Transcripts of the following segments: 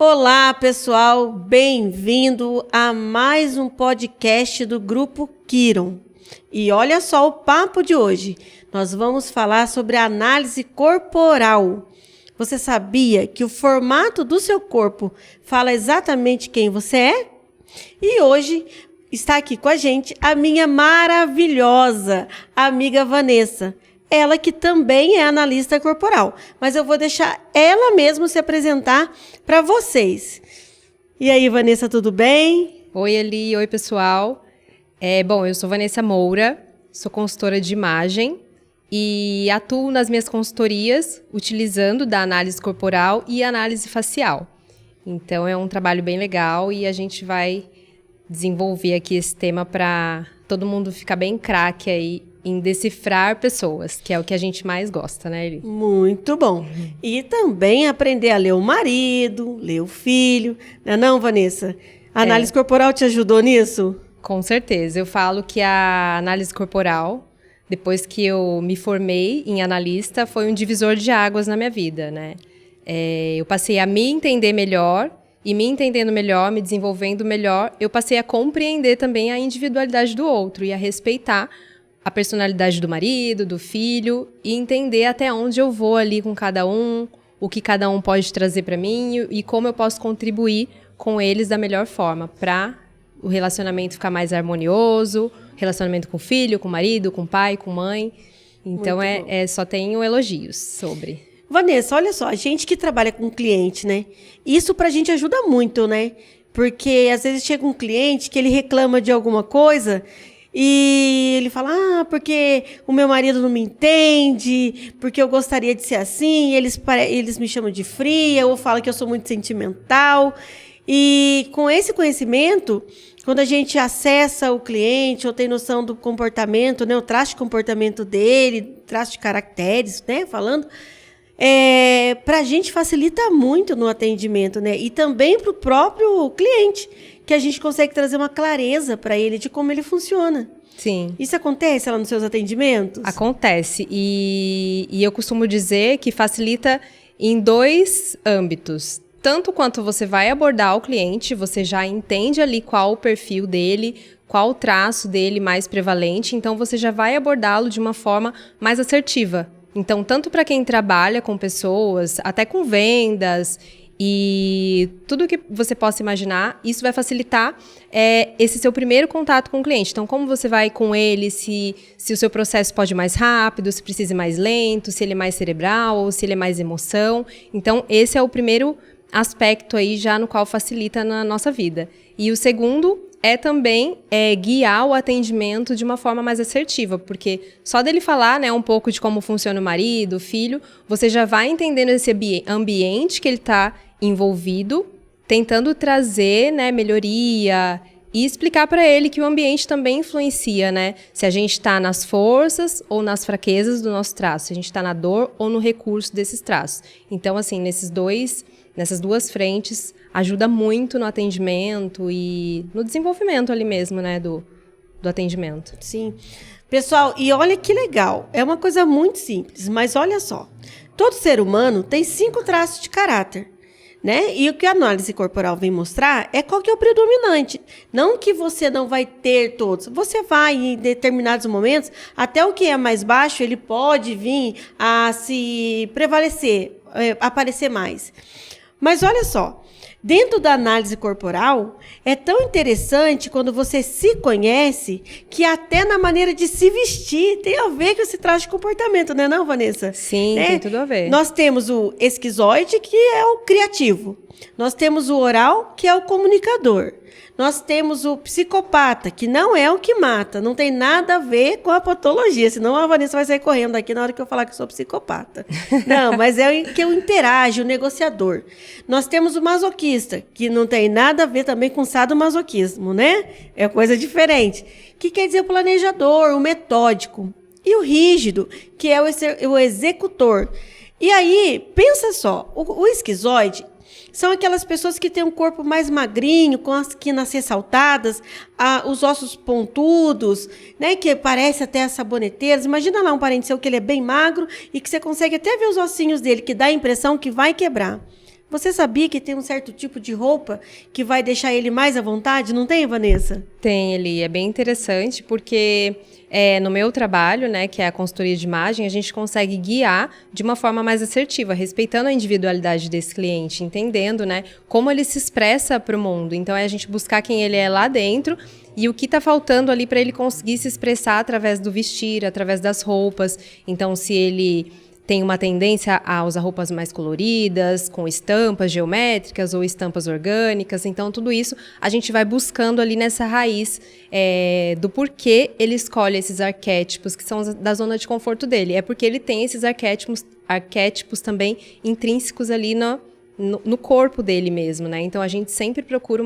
Olá, pessoal, bem-vindo a mais um podcast do Grupo Quirón. E olha só o papo de hoje. Nós vamos falar sobre a análise corporal. Você sabia que o formato do seu corpo fala exatamente quem você é? E hoje está aqui com a gente a minha maravilhosa amiga Vanessa. Ela que também é analista corporal, mas eu vou deixar ela mesma se apresentar para vocês. E aí, Vanessa, tudo bem? Oi, Eli. Oi, pessoal. Eu sou Vanessa Moura, sou consultora de imagem e atuo nas minhas consultorias utilizando da análise corporal e análise facial. Então, é um trabalho bem legal e a gente vai desenvolver aqui esse tema para todo mundo ficar bem craque aí em decifrar pessoas, que é o que a gente mais gosta, né, Eli? Muito bom. E também aprender a ler o marido, ler o filho. Não, Vanessa? A análise corporal te ajudou nisso? Com certeza. Eu falo que a análise corporal, depois que eu me formei em analista, foi um divisor de águas na minha vida, né? Eu passei a me entender melhor e me entendendo melhor, me desenvolvendo melhor, eu passei a compreender também a individualidade do outro e a respeitar a personalidade do marido, do filho e entender até onde eu vou ali com cada um, o que cada um pode trazer para mim e como eu posso contribuir com eles da melhor forma para o relacionamento ficar mais harmonioso, relacionamento com o filho, com o marido, com o pai, com a mãe. Então, só tenho elogios sobre. Vanessa, olha só, a gente que trabalha com cliente, né? Isso pra gente ajuda muito, né? Porque às vezes chega um cliente que ele reclama de alguma coisa e ele fala, porque o meu marido não me entende, porque eu gostaria de ser assim, eles me chamam de fria, ou falam que eu sou muito sentimental. E com esse conhecimento, quando a gente acessa o cliente ou tem noção do comportamento, né, o traço de comportamento dele, traço de caracteres, né, falando, para a gente facilita muito no atendimento, né? E também para o próprio cliente, que a gente consegue trazer uma clareza para ele de como ele funciona. Sim. Isso acontece lá nos seus atendimentos? Acontece. E eu costumo dizer que facilita em dois âmbitos. Tanto quanto você vai abordar o cliente, você já entende ali qual o perfil dele, qual o traço dele mais prevalente, então você já vai abordá-lo de uma forma mais assertiva. Então, tanto para quem trabalha com pessoas, até com vendas e tudo que você possa imaginar, isso vai facilitar esse seu primeiro contato com o cliente. Então, como você vai com ele, se o seu processo pode ir mais rápido, se precisa ir mais lento, se ele é mais cerebral ou se ele é mais emoção. Então, esse é o primeiro aspecto aí já no qual facilita na nossa vida. E o segundo é também guiar o atendimento de uma forma mais assertiva, porque só dele falar, né, um pouco de como funciona o marido, o filho, você já vai entendendo esse ambiente que ele está envolvido, tentando trazer, né, melhoria e explicar para ele que o ambiente também influencia, né, se a gente está nas forças ou nas fraquezas do nosso traço, se a gente está na dor ou no recurso desses traços. Então, assim, nessas duas frentes, ajuda muito no atendimento e no desenvolvimento ali mesmo, né, do atendimento. Sim. Pessoal, e olha que legal, é uma coisa muito simples, mas olha só, todo ser humano tem 5 traços de caráter, né? E o que a análise corporal vem mostrar é qual que é o predominante. Não que você não vai ter todos, você vai em determinados momentos, até o que é mais baixo, ele pode vir a se prevalecer, aparecer mais. Mas olha só, dentro da análise corporal, é tão interessante quando você se conhece que até na maneira de se vestir tem a ver com esse traço de comportamento, não é não, Vanessa? Sim, tem tudo a ver. Nós temos o esquizoide, que é o criativo. Nós temos o oral, que é o comunicador. Nós temos o psicopata, que não é o que mata, não tem nada a ver com a patologia, senão a Vanessa vai sair correndo daqui na hora que eu falar que eu sou psicopata. Não, mas é o que eu interajo, o negociador. Nós temos o masoquista, que não tem nada a ver também com sadomasoquismo, né? É coisa diferente. Que quer dizer o planejador, o metódico. E o rígido, que é o executor. E aí, pensa só, o esquizoide são aquelas pessoas que têm um corpo mais magrinho, com as quinas ressaltadas, os ossos pontudos, né, que parece até as saboneteiras. Imagina lá um parente seu que ele é bem magro e que você consegue até ver os ossinhos dele, que dá a impressão que vai quebrar. Você sabia que tem um certo tipo de roupa que vai deixar ele mais à vontade? Não tem, Vanessa? Tem, Eli, é bem interessante porque no meu trabalho, né, que é a consultoria de imagem, a gente consegue guiar de uma forma mais assertiva, respeitando a individualidade desse cliente, entendendo, né, como ele se expressa para o mundo. Então, é a gente buscar quem ele é lá dentro e o que está faltando ali para ele conseguir se expressar através do vestir, através das roupas. Então, se ele tem uma tendência a usar roupas mais coloridas, com estampas geométricas ou estampas orgânicas. Então, tudo isso a gente vai buscando ali nessa raiz do porquê ele escolhe esses arquétipos que são da zona de conforto dele. É porque ele tem esses arquétipos também intrínsecos ali no corpo dele mesmo, né? Então, a gente sempre procura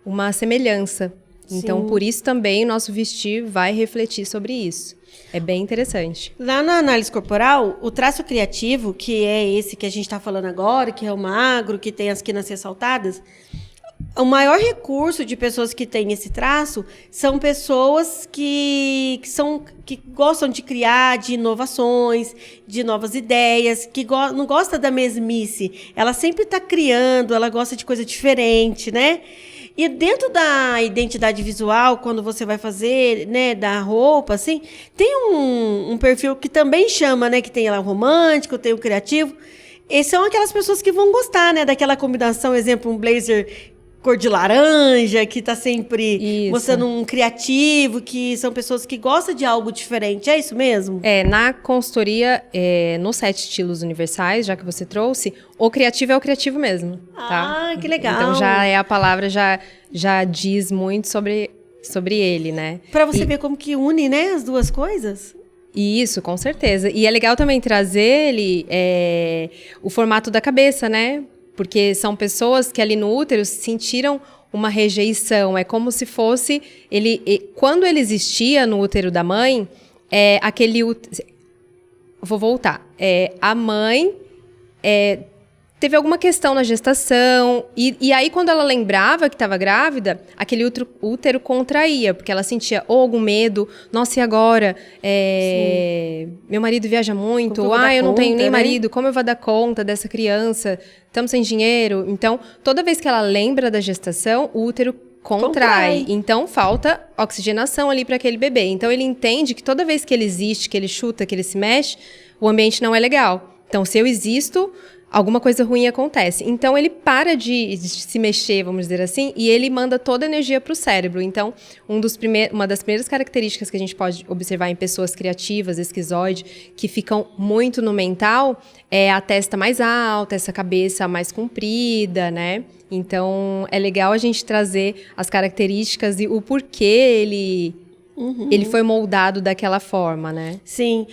uma semelhança. Então, Sim. por isso também o nosso vestir vai refletir sobre isso. É bem interessante. Lá na análise corporal, o traço criativo, que é esse que a gente está falando agora, que é o magro, que tem as quinas ressaltadas, o maior recurso de pessoas que têm esse traço são pessoas que gostam de criar, de inovações, de novas ideias, que não gosta da mesmice. Ela sempre está criando, ela gosta de coisa diferente, né? E dentro da identidade visual, quando você vai fazer, né, da roupa, assim, tem um perfil que também chama, né, que tem lá o romântico, tem o criativo. E são aquelas pessoas que vão gostar, né, daquela combinação, exemplo, um blazer cor de laranja, que tá sempre mostrando um criativo, que são pessoas que gostam de algo diferente. É isso mesmo? Na consultoria, nos 7 estilos universais, já que você trouxe, o criativo é o criativo mesmo, tá? Ah, que legal. Então, a palavra já diz muito sobre ele, né? Pra você ver como que une, né, as duas coisas. Isso, com certeza. E é legal também trazer o formato da cabeça, né? Porque são pessoas que ali no útero sentiram uma rejeição. É como se fosse... quando ele existia no útero da mãe, aquele útero... Vou voltar. A mãe teve alguma questão na gestação. E aí, quando ela lembrava que estava grávida, aquele útero contraía, porque ela sentia ou algum medo. Nossa, e agora? Meu marido viaja muito. Eu não tenho nem marido. Como eu vou dar conta dessa criança? Estamos sem dinheiro. Então, toda vez que ela lembra da gestação, o útero contrai. Então, falta oxigenação ali para aquele bebê. Então, ele entende que toda vez que ele existe, que ele chuta, que ele se mexe, o ambiente não é legal. Então, se eu existo, alguma coisa ruim acontece. Então, ele para de se mexer, vamos dizer assim, e ele manda toda a energia para o cérebro. Então, uma das primeiras características que a gente pode observar em pessoas criativas, esquizoide, que ficam muito no mental, é a testa mais alta, essa cabeça mais comprida, né? Então, é legal a gente trazer as características e o porquê ele foi moldado daquela forma, né? Sim,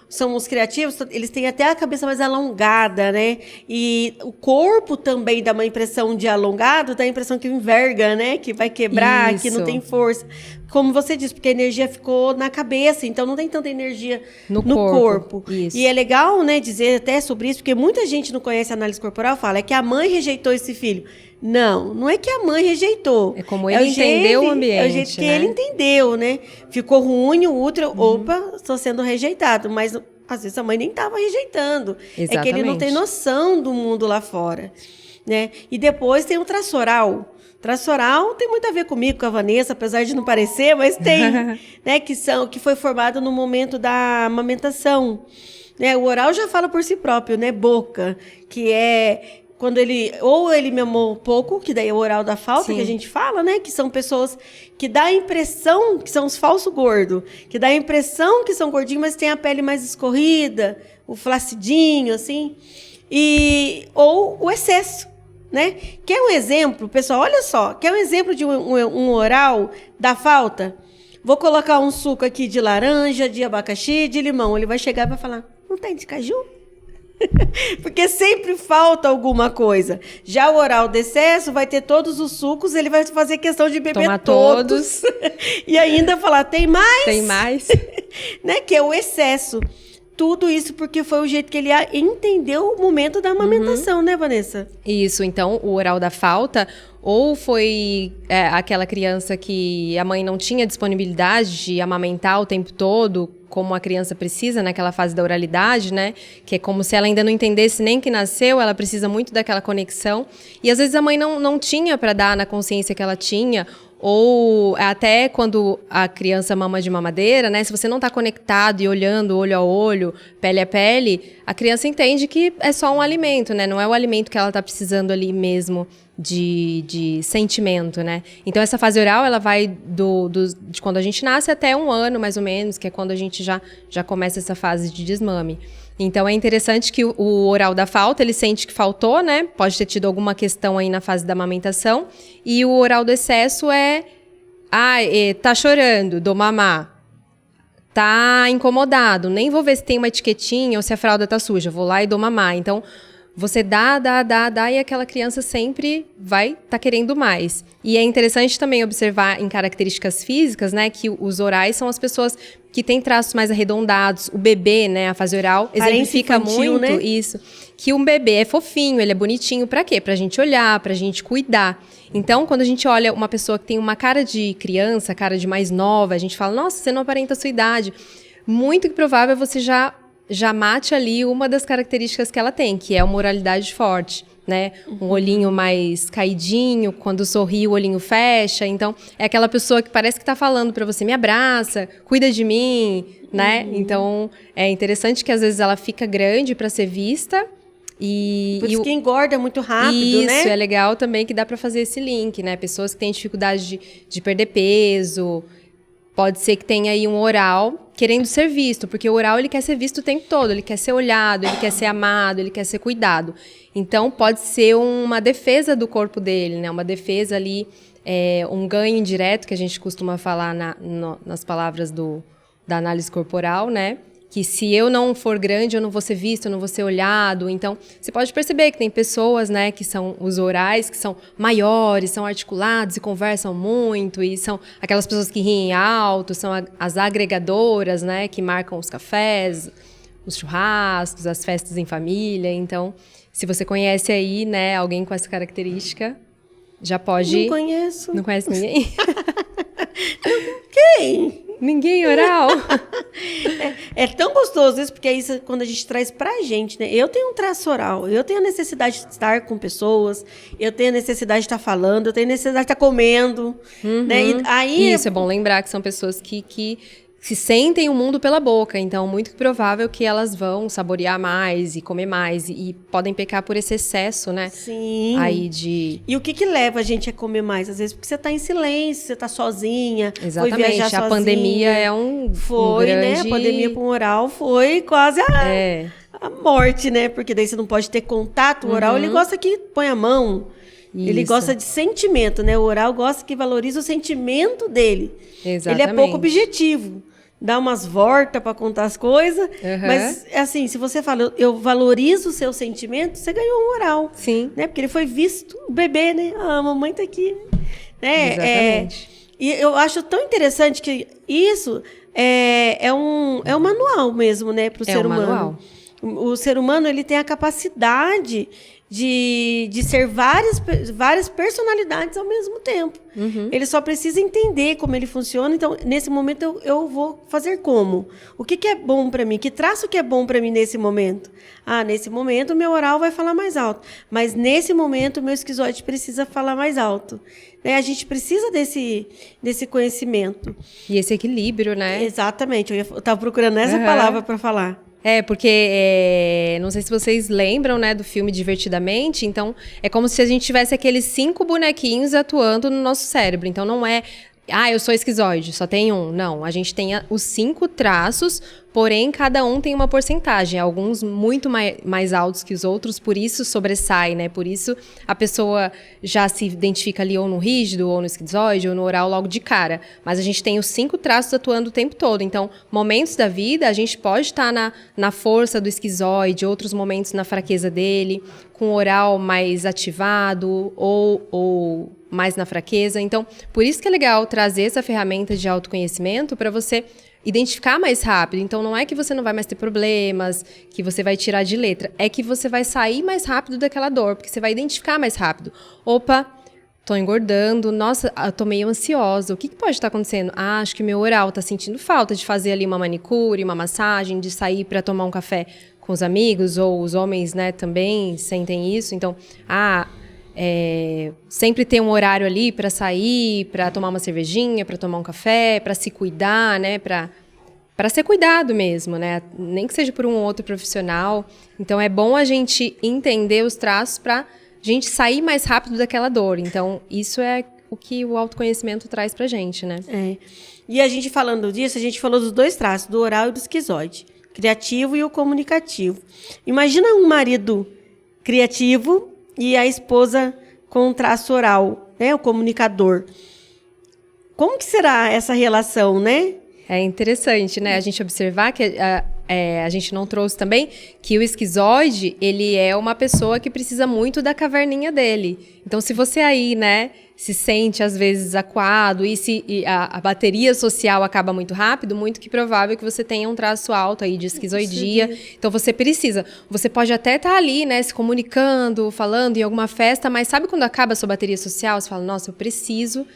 são os criativos, eles têm até a cabeça mais alongada, né? E o corpo também dá uma impressão de alongado, dá a impressão que enverga, né? Que vai quebrar, que não tem força. Como você disse, porque a energia ficou na cabeça, então não tem tanta energia no corpo. Isso. E é legal, né, dizer até sobre isso, porque muita gente não conhece a análise corporal, fala que a mãe rejeitou esse filho. Não é que a mãe rejeitou. É como ele entendeu o ambiente, é o jeito que ele entendeu, né? Ficou ruim o útero, opa, estou sendo rejeitado. Mas, às vezes, a mãe nem estava rejeitando. Exatamente. É que ele não tem noção do mundo lá fora, né? E depois tem o traço oral. Traço oral tem muito a ver comigo, com a Vanessa, apesar de não parecer, mas tem, né? Que foi formado no momento da amamentação. Né? O oral já fala por si próprio, né? Boca, que é... Quando ele mamou pouco, que daí é o oral da falta, Sim. que a gente fala, né? Que são pessoas que dá a impressão que são os falsos gordos, que dá a impressão que são gordinhos, mas tem a pele mais escorrida, o flacidinho, assim. Ou o excesso, né? Quer um exemplo, pessoal? Olha só, quer um exemplo de um oral da falta? Vou colocar um suco aqui de laranja, de abacaxi, de limão. Ele vai chegar e vai falar, não tem de caju? Porque sempre falta alguma coisa. Já o oral de excesso vai ter todos os sucos, ele vai fazer questão de beber Tomar todos. E ainda falar, tem mais? Tem mais. Né? Que é o excesso. Tudo isso porque foi o jeito que ele entendeu o momento da amamentação, né, Vanessa? Isso, então o oral da falta ou foi aquela criança que a mãe não tinha disponibilidade de amamentar o tempo todo, como a criança precisa naquela fase da oralidade, né? Que é como se ela ainda não entendesse nem que nasceu, ela precisa muito daquela conexão. E às vezes a mãe não tinha para dar na consciência que ela tinha, ou até quando a criança mama de mamadeira, né? Se você não está conectado e olhando olho a olho, pele a pele, a criança entende que é só um alimento, né? Não é o alimento que ela está precisando ali mesmo de sentimento, né? Então, essa fase oral, ela vai de quando a gente nasce até 1 ano, mais ou menos, que é quando a gente já começa essa fase de desmame. Então, é interessante que o oral da falta, ele sente que faltou, né? Pode ter tido alguma questão aí na fase da amamentação. E o oral do excesso tá chorando, dou mamar. Tá incomodado, nem vou ver se tem uma etiquetinha ou se a fralda tá suja, vou lá e dou mamar. Então, você dá, e aquela criança sempre vai tá querendo mais. E é interessante também observar em características físicas, né, que os orais são as pessoas que têm traços mais arredondados. O bebê, né, a fase oral, exemplifica muito, né? Isso. Que um bebê é fofinho, ele é bonitinho, pra quê? Pra gente olhar, pra gente cuidar. Então, quando a gente olha uma pessoa que tem uma cara de criança, cara de mais nova, a gente fala, nossa, você não aparenta a sua idade. Muito provável você já mate ali uma das características que ela tem, que é uma oralidade forte, né? Um olhinho mais caidinho, quando sorri o olhinho fecha. Então, é aquela pessoa que parece que tá falando pra você, me abraça, cuida de mim, né? Então, é interessante que às vezes ela fica grande pra ser vista. Por isso que engorda muito rápido, né? Isso, é legal também que dá pra fazer esse link, né? Pessoas que têm dificuldade de perder peso. Pode ser que tenha aí um oral querendo ser visto, porque o oral ele quer ser visto o tempo todo, ele quer ser olhado, ele quer ser amado, ele quer ser cuidado. Então, pode ser uma defesa do corpo dele, né? Uma defesa ali, um ganho indireto, que a gente costuma falar nas palavras da análise corporal, né? Que se eu não for grande, eu não vou ser visto, eu não vou ser olhado. Então, você pode perceber que tem pessoas, né, que são os orais, que são maiores, são articulados e conversam muito, e são aquelas pessoas que riem alto, são as agregadoras, né, que marcam os cafés, os churrascos, as festas em família. Então, se você conhece aí, né, alguém com essa característica, já pode... Não conheço. Não conhece ninguém? Quem? Ninguém oral? É tão gostoso isso, porque é isso quando a gente traz pra gente, né? Eu tenho um traço oral, eu tenho a necessidade de estar com pessoas, eu tenho a necessidade de estar falando, eu tenho a necessidade de estar comendo, né? E aí, isso, é bom lembrar que são pessoas que se sentem o mundo pela boca, então muito provável que elas vão saborear mais e comer mais e podem pecar por esse excesso, né? Sim. Aí de... E o que leva a gente a comer mais? Às vezes porque você está em silêncio, você está sozinha, exatamente. Foi viajar a pandemia é um grande... né? A pandemia com o oral foi quase a morte, né? Porque daí você não pode ter contato. O oral, ele gosta que põe a mão. Isso. Ele gosta de sentimento, né? O oral gosta que valoriza o sentimento dele. Exatamente. Ele é pouco objetivo. Dá umas voltas para contar as coisas. Mas, assim, se você fala, eu valorizo o seu sentimento, você ganhou um oral. Sim. Né? Porque ele foi visto, o bebê, né? Ah, a mamãe tá aqui. Né? Exatamente. E eu acho tão interessante que isso é um manual mesmo, né? Para o ser humano. Manual. O ser humano, ele tem a capacidade de ser várias personalidades ao mesmo tempo. Ele só precisa entender como ele funciona. Então, nesse momento, eu vou fazer como? O que é bom para mim? Que traço que é bom para mim nesse momento? Ah, nesse momento, o meu oral vai falar mais alto. Mas, nesse momento, o meu esquizoide precisa falar mais alto. Né? A gente precisa desse conhecimento. E esse equilíbrio, né? Exatamente. Eu estava procurando essa palavra para falar. Porque não sei se vocês lembram, né, do filme Divertidamente, então é como se a gente tivesse aqueles 5 bonequinhos atuando no nosso cérebro, então não é, eu sou esquizoide, só tem um, não, a gente tem os 5 traços, porém cada um tem uma porcentagem, alguns muito mais altos que os outros, por isso sobressai, né, por isso a pessoa já se identifica ali ou no rígido, ou no esquizoide, ou no oral logo de cara, mas a gente tem os 5 traços atuando o tempo todo, então momentos da vida a gente pode estar na força do esquizoide, outros momentos na fraqueza dele, com o oral mais ativado ou mais na fraqueza, então por isso que é legal trazer essa ferramenta de autoconhecimento para você identificar mais rápido. Então, não é que você não vai mais ter problemas, que você vai tirar de letra. É que você vai sair mais rápido daquela dor, porque você vai identificar mais rápido. Opa, tô engordando, nossa, eu tô meio ansiosa, o que pode estar acontecendo? Ah, acho que meu oral tá sentindo falta de fazer ali uma manicure, uma massagem, de sair para tomar um café com os amigos, ou os homens, né, também sentem isso. Então, sempre ter um horário ali para sair, para tomar uma cervejinha, para tomar um café, para se cuidar, né, para ser cuidado mesmo, né, nem que seja por um outro profissional. Então, é bom a gente entender os traços para a gente sair mais rápido daquela dor. Então, isso é o que o autoconhecimento traz pra gente, né? E a gente falando disso, a gente falou dos 2 traços, do oral e do esquizoide. Criativo e o comunicativo. Imagina um marido criativo e a esposa com um traço oral, né? O comunicador. Como que será essa relação, né? É interessante, né? A gente observar que a gente não trouxe também que o esquizoide, ele é uma pessoa que precisa muito da caverninha dele. Então, se você aí, né, se sente às vezes acuado e a bateria social acaba muito rápido, muito que provável que você tenha um traço alto aí de esquizoidia. Então, você precisa. Você pode até estar ali, né, se comunicando, falando em alguma festa, mas sabe quando acaba a sua bateria social? Você fala, nossa, eu preciso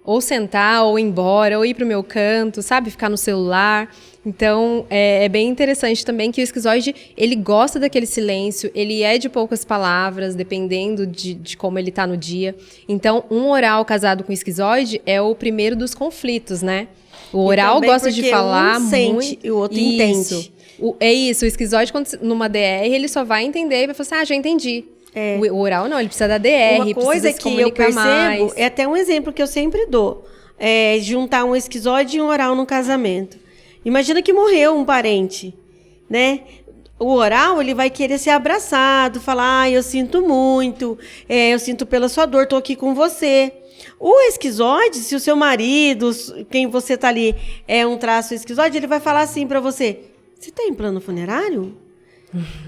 ou sentar, ou ir embora, ou ir para o meu canto, sabe? Ficar no celular. Então, é bem interessante também que o esquizoide, ele gosta daquele silêncio, ele é de poucas palavras, dependendo de como ele está no dia. Então, um oral casado com esquizoide é o primeiro dos conflitos, né? O oral gosta de falar muito. Sente e o outro entende. É isso, o esquizoide, numa DR, ele só vai entender e vai falar assim, já entendi. O oral não, ele precisa da DR, uma coisa precisa se que eu percebo, mais. é até um exemplo que eu sempre dou, é juntar um esquizoide e um oral no casamento. Imagina que morreu um parente, né? O oral, ele vai querer ser abraçado, falar, eu sinto muito, eu sinto pela sua dor, tô aqui com você. O esquizoide, se o seu marido, quem você tá ali, é um traço esquizoide, ele vai falar assim pra você, você tá em plano funerário?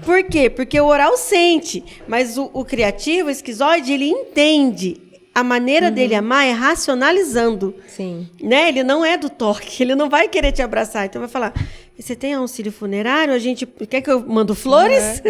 Por quê? Porque o oral sente, mas o criativo, o esquizoide, ele entende. A maneira dele amar é racionalizando. Sim. Né? Ele não é do toque, ele não vai querer te abraçar. Então vai falar, você tem auxílio funerário? A gente quer que eu mando flores?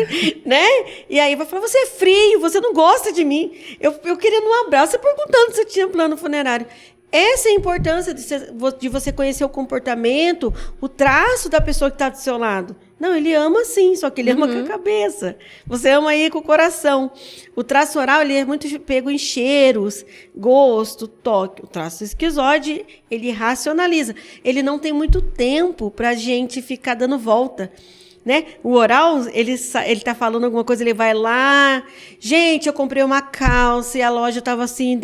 Né? E aí vai falar, você é frio, você não gosta de mim. Eu querendo um abraço, você perguntando se eu tinha plano funerário. Essa é a importância de você conhecer o comportamento, o traço da pessoa que está do seu lado. Não, ele ama sim, só que ele ama com a cabeça. Você ama aí com o coração. O traço oral, ele é muito pego em cheiros, gosto, toque. O traço esquizoide, ele racionaliza. Ele não tem muito tempo para a gente ficar dando volta. Né? O oral, ele tá falando alguma coisa, ele vai lá. Gente, eu comprei uma calça e a loja tava assim.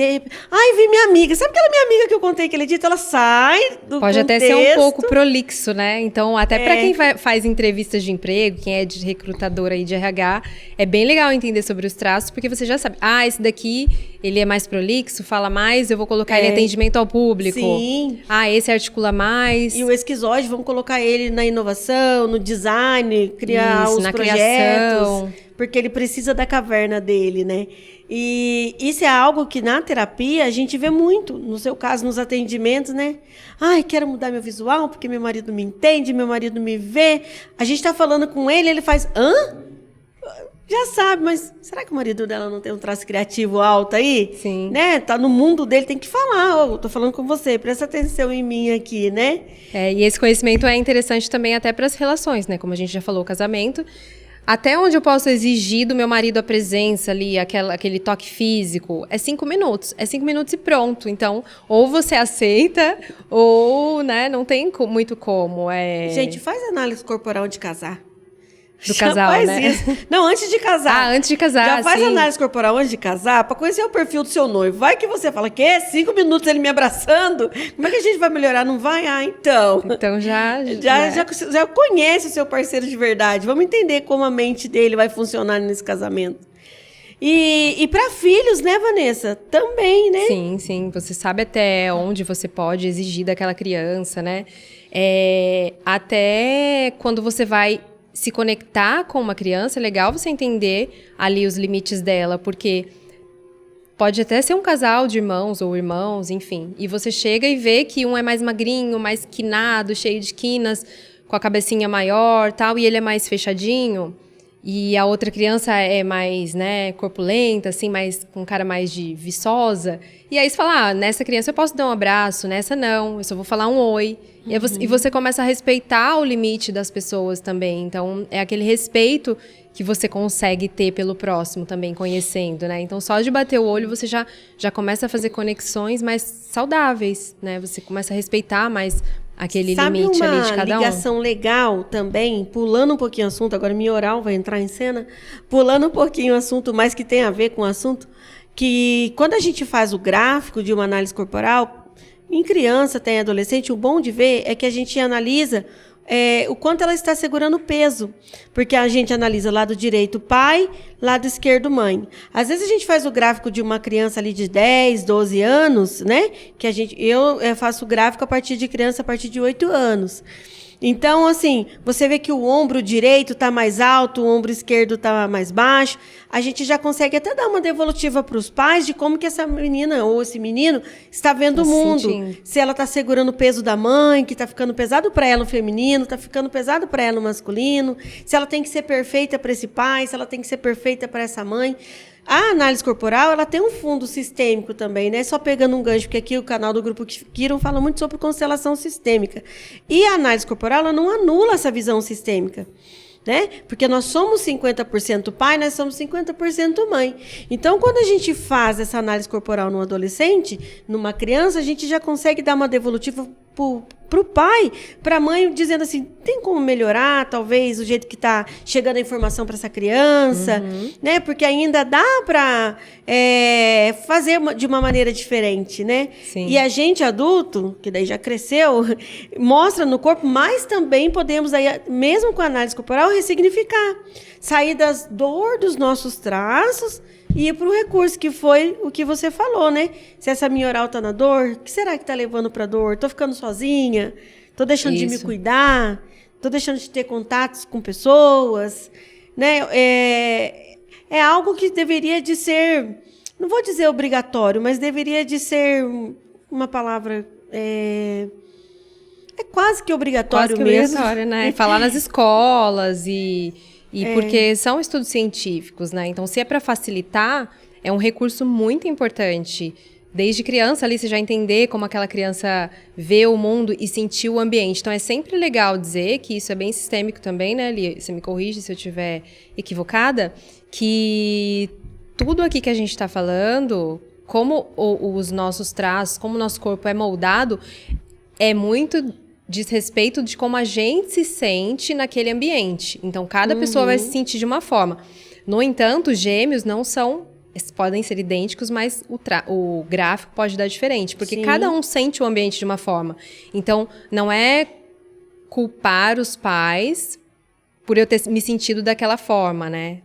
Ai, vi minha amiga. Sabe aquela minha amiga que eu contei aquele dia? Ela sai do Pode contexto. até ser um pouco prolixo, né? Então, até para quem faz entrevistas de emprego, quem é de recrutador aí de RH, é bem legal entender sobre os traços, porque você já sabe. Ah, esse daqui, ele é mais prolixo, fala mais, eu vou colocar ele em atendimento ao público. Sim. Ah, esse articula mais. E o esquizoide, vamos colocar ele na inovação, no design, criar os projetos, criação. Porque ele precisa da caverna dele, né? E isso é algo que na terapia a gente vê muito, no seu caso, nos atendimentos, né? Ai, quero mudar meu visual porque meu marido me entende, meu marido me vê. A gente tá falando com ele, ele faz, hã? Já sabe, mas será que o marido dela não tem um traço criativo alto aí? Sim. Né? Tá no mundo dele, tem que falar. Tô falando com você, presta atenção em mim aqui, né? E esse conhecimento é interessante também até para as relações, né? Como a gente já falou, o casamento. Até onde eu posso exigir do meu marido a presença ali, aquele toque físico? É 5 minutos. É 5 minutos e pronto. Então, ou você aceita, ou, né, não tem muito como. Gente, faz análise corporal de casar. Do casal, faz né? Isso. Não, antes de casar. Ah, antes de casar, já faz sim. análise corporal antes de casar para conhecer o perfil do seu noivo. Vai que você fala, 5 minutos ele me abraçando? Como é que a gente vai melhorar? Não vai? Ah, então. Então já conhece o seu parceiro de verdade. Vamos entender como a mente dele vai funcionar nesse casamento. E para filhos, né, Vanessa? Também, né? Sim, sim. Você sabe até onde você pode exigir daquela criança, né? Até quando você vai se conectar com uma criança, é legal você entender ali os limites dela, porque pode até ser um casal de irmãos ou irmãos, enfim, e você chega e vê que um é mais magrinho, mais quinado, cheio de quinas, com a cabecinha maior, tal, e ele é mais fechadinho, e a outra criança é mais, né, corpulenta, assim, mais, com cara mais de viçosa. E aí você fala, nessa criança eu posso dar um abraço, nessa não, eu só vou falar um oi. E você começa a respeitar o limite das pessoas também. Então, é aquele respeito que você consegue ter pelo próximo também, conhecendo, né? Então, só de bater o olho, você já começa a fazer conexões mais saudáveis, né? Você começa a respeitar mais aquele limite ali de cada um. Sabe uma ligação legal também, pulando um pouquinho o assunto, agora minha oral vai entrar em cena, pulando um pouquinho o assunto, mas que tem a ver com o assunto, que quando a gente faz o gráfico de uma análise corporal, em criança, até em adolescente, o bom de ver é que a gente analisa o quanto ela está segurando o peso. Porque a gente analisa lado direito pai, lado esquerdo mãe. Às vezes a gente faz o gráfico de uma criança ali de 10, 12 anos, né? Que eu faço o gráfico a partir de criança a partir de 8 anos. Então, assim, você vê que o ombro direito está mais alto, o ombro esquerdo está mais baixo. A gente já consegue até dar uma devolutiva para os pais de como que essa menina ou esse menino está vendo o mundo. Sentindo. Se ela está segurando o peso da mãe, que está ficando pesado para ela o feminino, está ficando pesado para ela o masculino. Se ela tem que ser perfeita para esse pai, se ela tem que ser perfeita para essa mãe. A análise corporal, ela tem um fundo sistêmico também, né? Só pegando um gancho, porque aqui o canal do Grupo Kiron fala muito sobre constelação sistêmica. E a análise corporal, ela não anula essa visão sistêmica, né? Porque nós somos 50% pai, nós somos 50% mãe. Então, quando a gente faz essa análise corporal num adolescente, numa criança, a gente já consegue dar uma devolutiva para o pai, para a mãe, dizendo assim, tem como melhorar, talvez, o jeito que está chegando a informação para essa criança, né? Porque ainda dá para fazer de uma maneira diferente, né? Sim. E a gente, adulto, que daí já cresceu, mostra no corpo, mas também podemos, aí, mesmo com a análise corporal, ressignificar. Sair das dor dos nossos traços e ir para o recurso, que foi o que você falou, né? Se essa minha oral tá na dor, o que será que tá levando para dor? Tô ficando sozinha? Tô deixando de me cuidar? Tô deixando de ter contatos com pessoas? Né? É algo que deveria de ser, não vou dizer obrigatório, mas deveria de ser uma palavra... É quase que obrigatório mesmo. Obrigatório, né? Falar nas escolas porque são estudos científicos, né? Então, se é para facilitar, é um recurso muito importante. Desde criança ali, você já entender como aquela criança vê o mundo e sentir o ambiente. Então, é sempre legal dizer que isso é bem sistêmico também, né, Lia? Você me corrige se eu estiver equivocada, que tudo aqui que a gente está falando, como os nossos traços, como o nosso corpo é moldado, é muito diz respeito de como a gente se sente naquele ambiente. Então, cada pessoa vai se sentir de uma forma. No entanto, gêmeos não são... podem ser idênticos, mas o gráfico pode dar diferente. Porque cada um sente o ambiente de uma forma. Então, não é culpar os pais por eu ter me sentido daquela forma, né?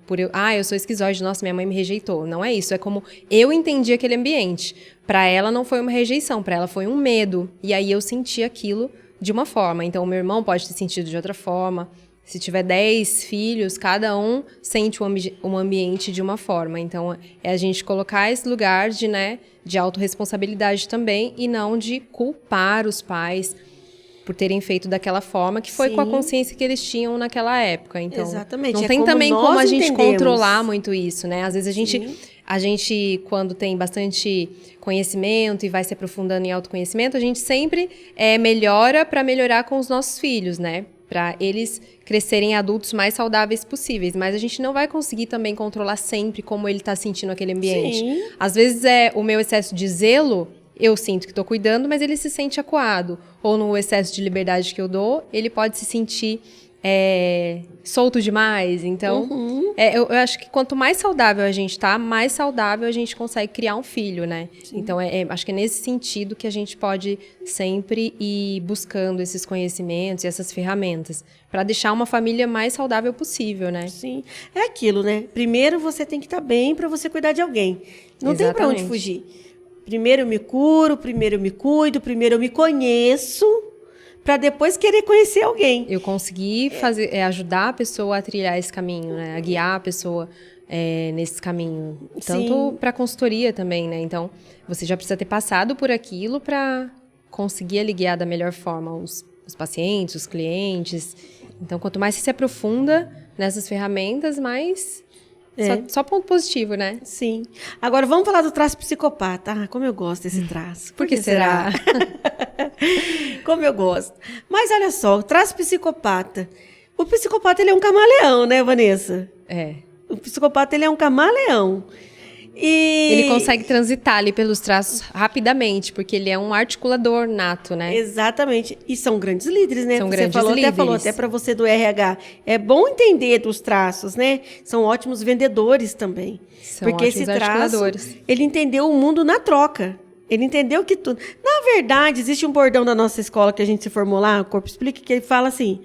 Eu sou esquizoide, nossa, minha mãe me rejeitou. Não é isso, é como eu entendi aquele ambiente. Para ela não foi uma rejeição, para ela foi um medo. E aí eu senti aquilo de uma forma. Então, o meu irmão pode ter sentido de outra forma. Se tiver 10 filhos, cada um sente um ambiente de uma forma. Então, é a gente colocar esse lugar de autorresponsabilidade também e não de culpar os pais por terem feito daquela forma, que foi com a consciência que eles tinham naquela época. Então, exatamente. Não tem também como a gente controlar muito isso, né? Às vezes a gente, quando tem bastante conhecimento e vai se aprofundando em autoconhecimento, a gente sempre melhora para melhorar com os nossos filhos, né? Para eles crescerem adultos mais saudáveis possíveis. Mas a gente não vai conseguir também controlar sempre como ele está sentindo aquele ambiente. Sim. Às vezes o meu excesso de zelo, eu sinto que estou cuidando, mas ele se sente acuado. Ou no excesso de liberdade que eu dou, ele pode se sentir solto demais. Então, eu acho que quanto mais saudável a gente tá, mais saudável a gente consegue criar um filho, né? Sim. Então, acho que é nesse sentido que a gente pode sempre ir buscando esses conhecimentos e essas ferramentas para deixar uma família mais saudável possível, né? Sim. É aquilo, né? Primeiro você tem que estar bem para você cuidar de alguém. Não tem para onde fugir. Primeiro eu me curo, primeiro eu me cuido, primeiro eu me conheço, para depois querer conhecer alguém. Eu consegui ajudar a pessoa a trilhar esse caminho, né? A guiar a pessoa nesse caminho. Tanto para consultoria também, né? Então, você já precisa ter passado por aquilo para conseguir ali guiar da melhor forma os pacientes, os clientes. Então, quanto mais você se aprofunda, nessas ferramentas, mas só ponto positivo, né? Sim. Agora, vamos falar do traço psicopata. Ah, como eu gosto desse traço. Por que será? Como eu gosto. Mas olha só, o traço psicopata. O psicopata, ele é um camaleão, né, Vanessa? É. O psicopata, ele é um camaleão. E... Ele consegue transitar ali pelos traços rapidamente, porque ele é um articulador nato, né? Exatamente. E são grandes líderes, né? São Você grandes falou, líderes. falou até para você do RH. É bom entender dos traços, né? São ótimos vendedores também. São porque ótimos esse traço, articuladores. ele entendeu o mundo na troca. Ele entendeu que tudo... Na verdade, existe um bordão da nossa escola que a gente se formou lá, o Corpo Explica, que ele fala assim: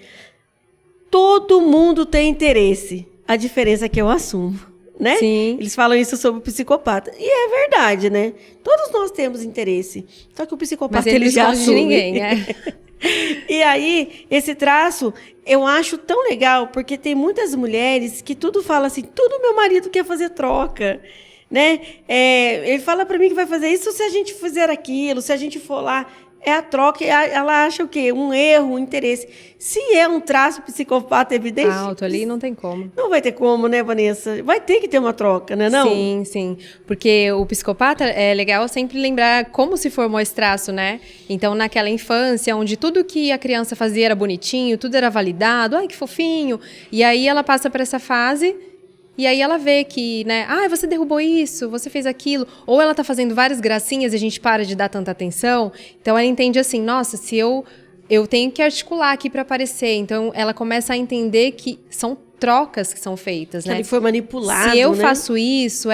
todo mundo tem interesse. A diferença é que eu assumo. Né? Sim. Eles falam isso sobre o psicopata. E é verdade, né? Todos nós temos interesse. Só que o psicopata, mas ele já não esconde de assume. ninguém, né? E aí, esse traço, eu acho tão legal, porque tem muitas mulheres que tudo fala assim, tudo meu marido quer fazer troca, né? Ele fala para mim que vai fazer isso se a gente fizer aquilo, se a gente for lá. É a troca, ela acha o quê? Um erro, um interesse. Se é um traço psicopata evidente... Alto ali não tem como. Não vai ter como, né, Vanessa? Vai ter que ter uma troca, né, não? Sim, sim. Porque o psicopata, é legal sempre lembrar como se formou esse traço, né? Então, naquela infância, onde tudo que a criança fazia era bonitinho, tudo era validado, ai, que fofinho. E aí ela passa por essa fase... E aí ela vê que, né, você derrubou isso, você fez aquilo. Ou ela tá fazendo várias gracinhas e a gente para de dar tanta atenção. Então ela entende assim, nossa, se eu tenho que articular aqui para aparecer. Então ela começa a entender que são trocas que são feitas, que né? ele foi manipulado, se eu né? faço isso,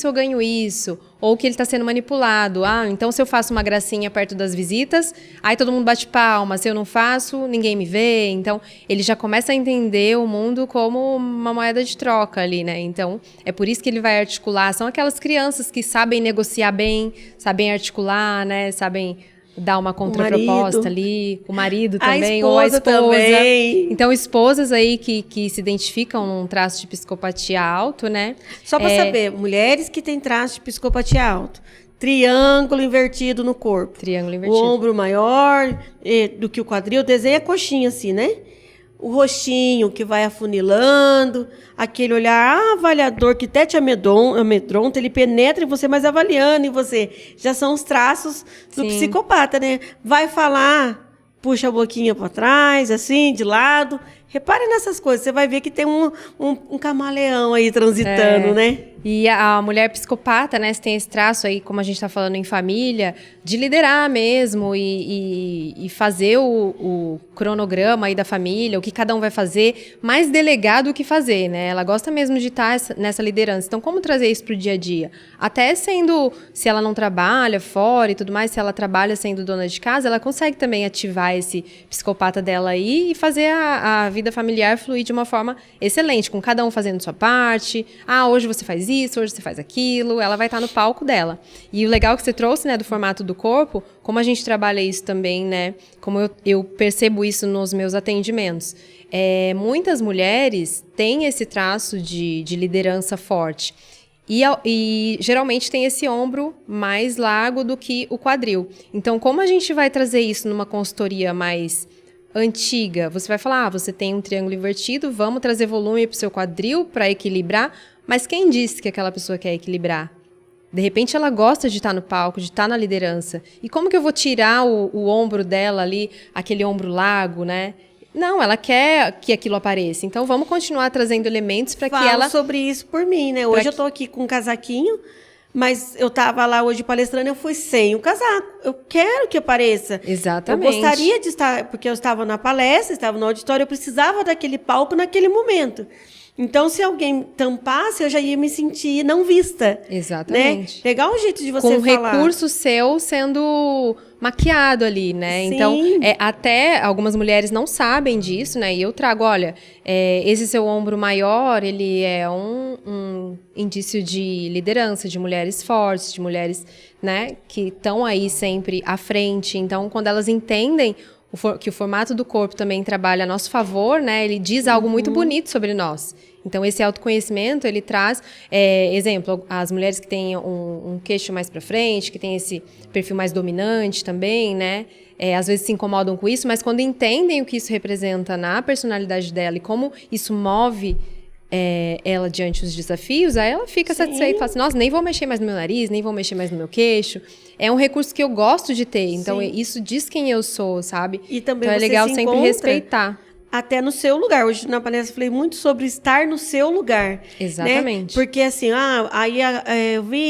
eu ganho isso. Ou que ele está sendo manipulado. Então se eu faço uma gracinha perto das visitas, aí todo mundo bate palma. Se eu não faço, ninguém me vê. Então ele já começa a entender o mundo como uma moeda de troca ali, né? Então é por isso que ele vai articular. São aquelas crianças que sabem negociar bem, sabem articular, né? Sabem dar uma contraproposta ali, o marido também, ou a esposa. Também. Então, esposas aí que se identificam num traço de psicopatia alto, né? Só para saber, mulheres que têm traço de psicopatia alto. Triângulo invertido no corpo. Triângulo invertido. O ombro maior do que o quadril. Desenha a coxinha assim, né? O rostinho que vai afunilando, aquele olhar avaliador que até te amedronta, ele penetra em você, mas avaliando em você. Já são os traços do Sim. psicopata, né? Vai falar, puxa a boquinha para trás, assim, de lado. Repare nessas coisas, você vai ver que tem um camaleão aí transitando, né? E a mulher psicopata, né, tem esse traço aí, como a gente está falando em família, de liderar mesmo e fazer o cronograma aí da família, o que cada um vai fazer, mais delegado do que fazer, né? Ela gosta mesmo de estar nessa liderança. Então, como trazer isso para o dia a dia? Até sendo, se ela não trabalha fora e tudo mais, se ela trabalha sendo dona de casa, ela consegue também ativar esse psicopata dela aí e fazer a vida familiar fluir de uma forma excelente, com cada um fazendo sua parte. Hoje você faz isso, hoje você faz aquilo, ela vai estar no palco dela. E o legal que você trouxe, né, do formato do corpo, como a gente trabalha isso também, né, como eu percebo isso nos meus atendimentos. Muitas mulheres têm esse traço de liderança forte. E geralmente tem esse ombro mais largo do que o quadril. Então, como a gente vai trazer isso numa consultoria mais antiga? Você vai falar, você tem um triângulo invertido, vamos trazer volume para o seu quadril para equilibrar, mas quem disse que aquela pessoa quer equilibrar? De repente ela gosta de estar no palco, de estar na liderança. E como que eu vou tirar o ombro dela ali, aquele ombro largo, né? Não, ela quer que aquilo apareça. Então vamos continuar trazendo elementos para que ela... sobre isso por mim, né? Hoje eu tô aqui com um casaquinho, mas eu tava lá hoje palestrando, eu fui sem o casaco. Eu quero que apareça. Exatamente. Eu gostaria de estar, porque eu estava na palestra, estava no auditório, eu precisava daquele palco naquele momento. Então, se alguém tampasse, eu já ia me sentir não vista. Exatamente. Né? Pegar um jeito de você falar. Com um recurso seu sendo maquiado ali, né? Sim. Então, até algumas mulheres não sabem disso, né? E eu trago, olha, esse seu ombro maior, ele é um indício de liderança, de mulheres fortes, de mulheres, né, que estão aí sempre à frente. Então, quando elas entendem que o formato do corpo também trabalha a nosso favor, né? Ele diz algo muito bonito sobre nós. Então, esse autoconhecimento, ele traz, exemplo, as mulheres que têm um queixo mais para frente, que têm esse perfil mais dominante também, né? Às vezes se incomodam com isso, mas quando entendem o que isso representa na personalidade dela e como isso move ela diante dos desafios, aí ela fica satisfeita e fala assim, nossa, nem vou mexer mais no meu nariz, nem vou mexer mais no meu queixo. É um recurso que eu gosto de ter, então isso diz quem eu sou, sabe? E também então é legal sempre respeitar. Até no seu lugar. Hoje na palestra eu falei muito sobre estar no seu lugar. Exatamente. Né? Porque assim,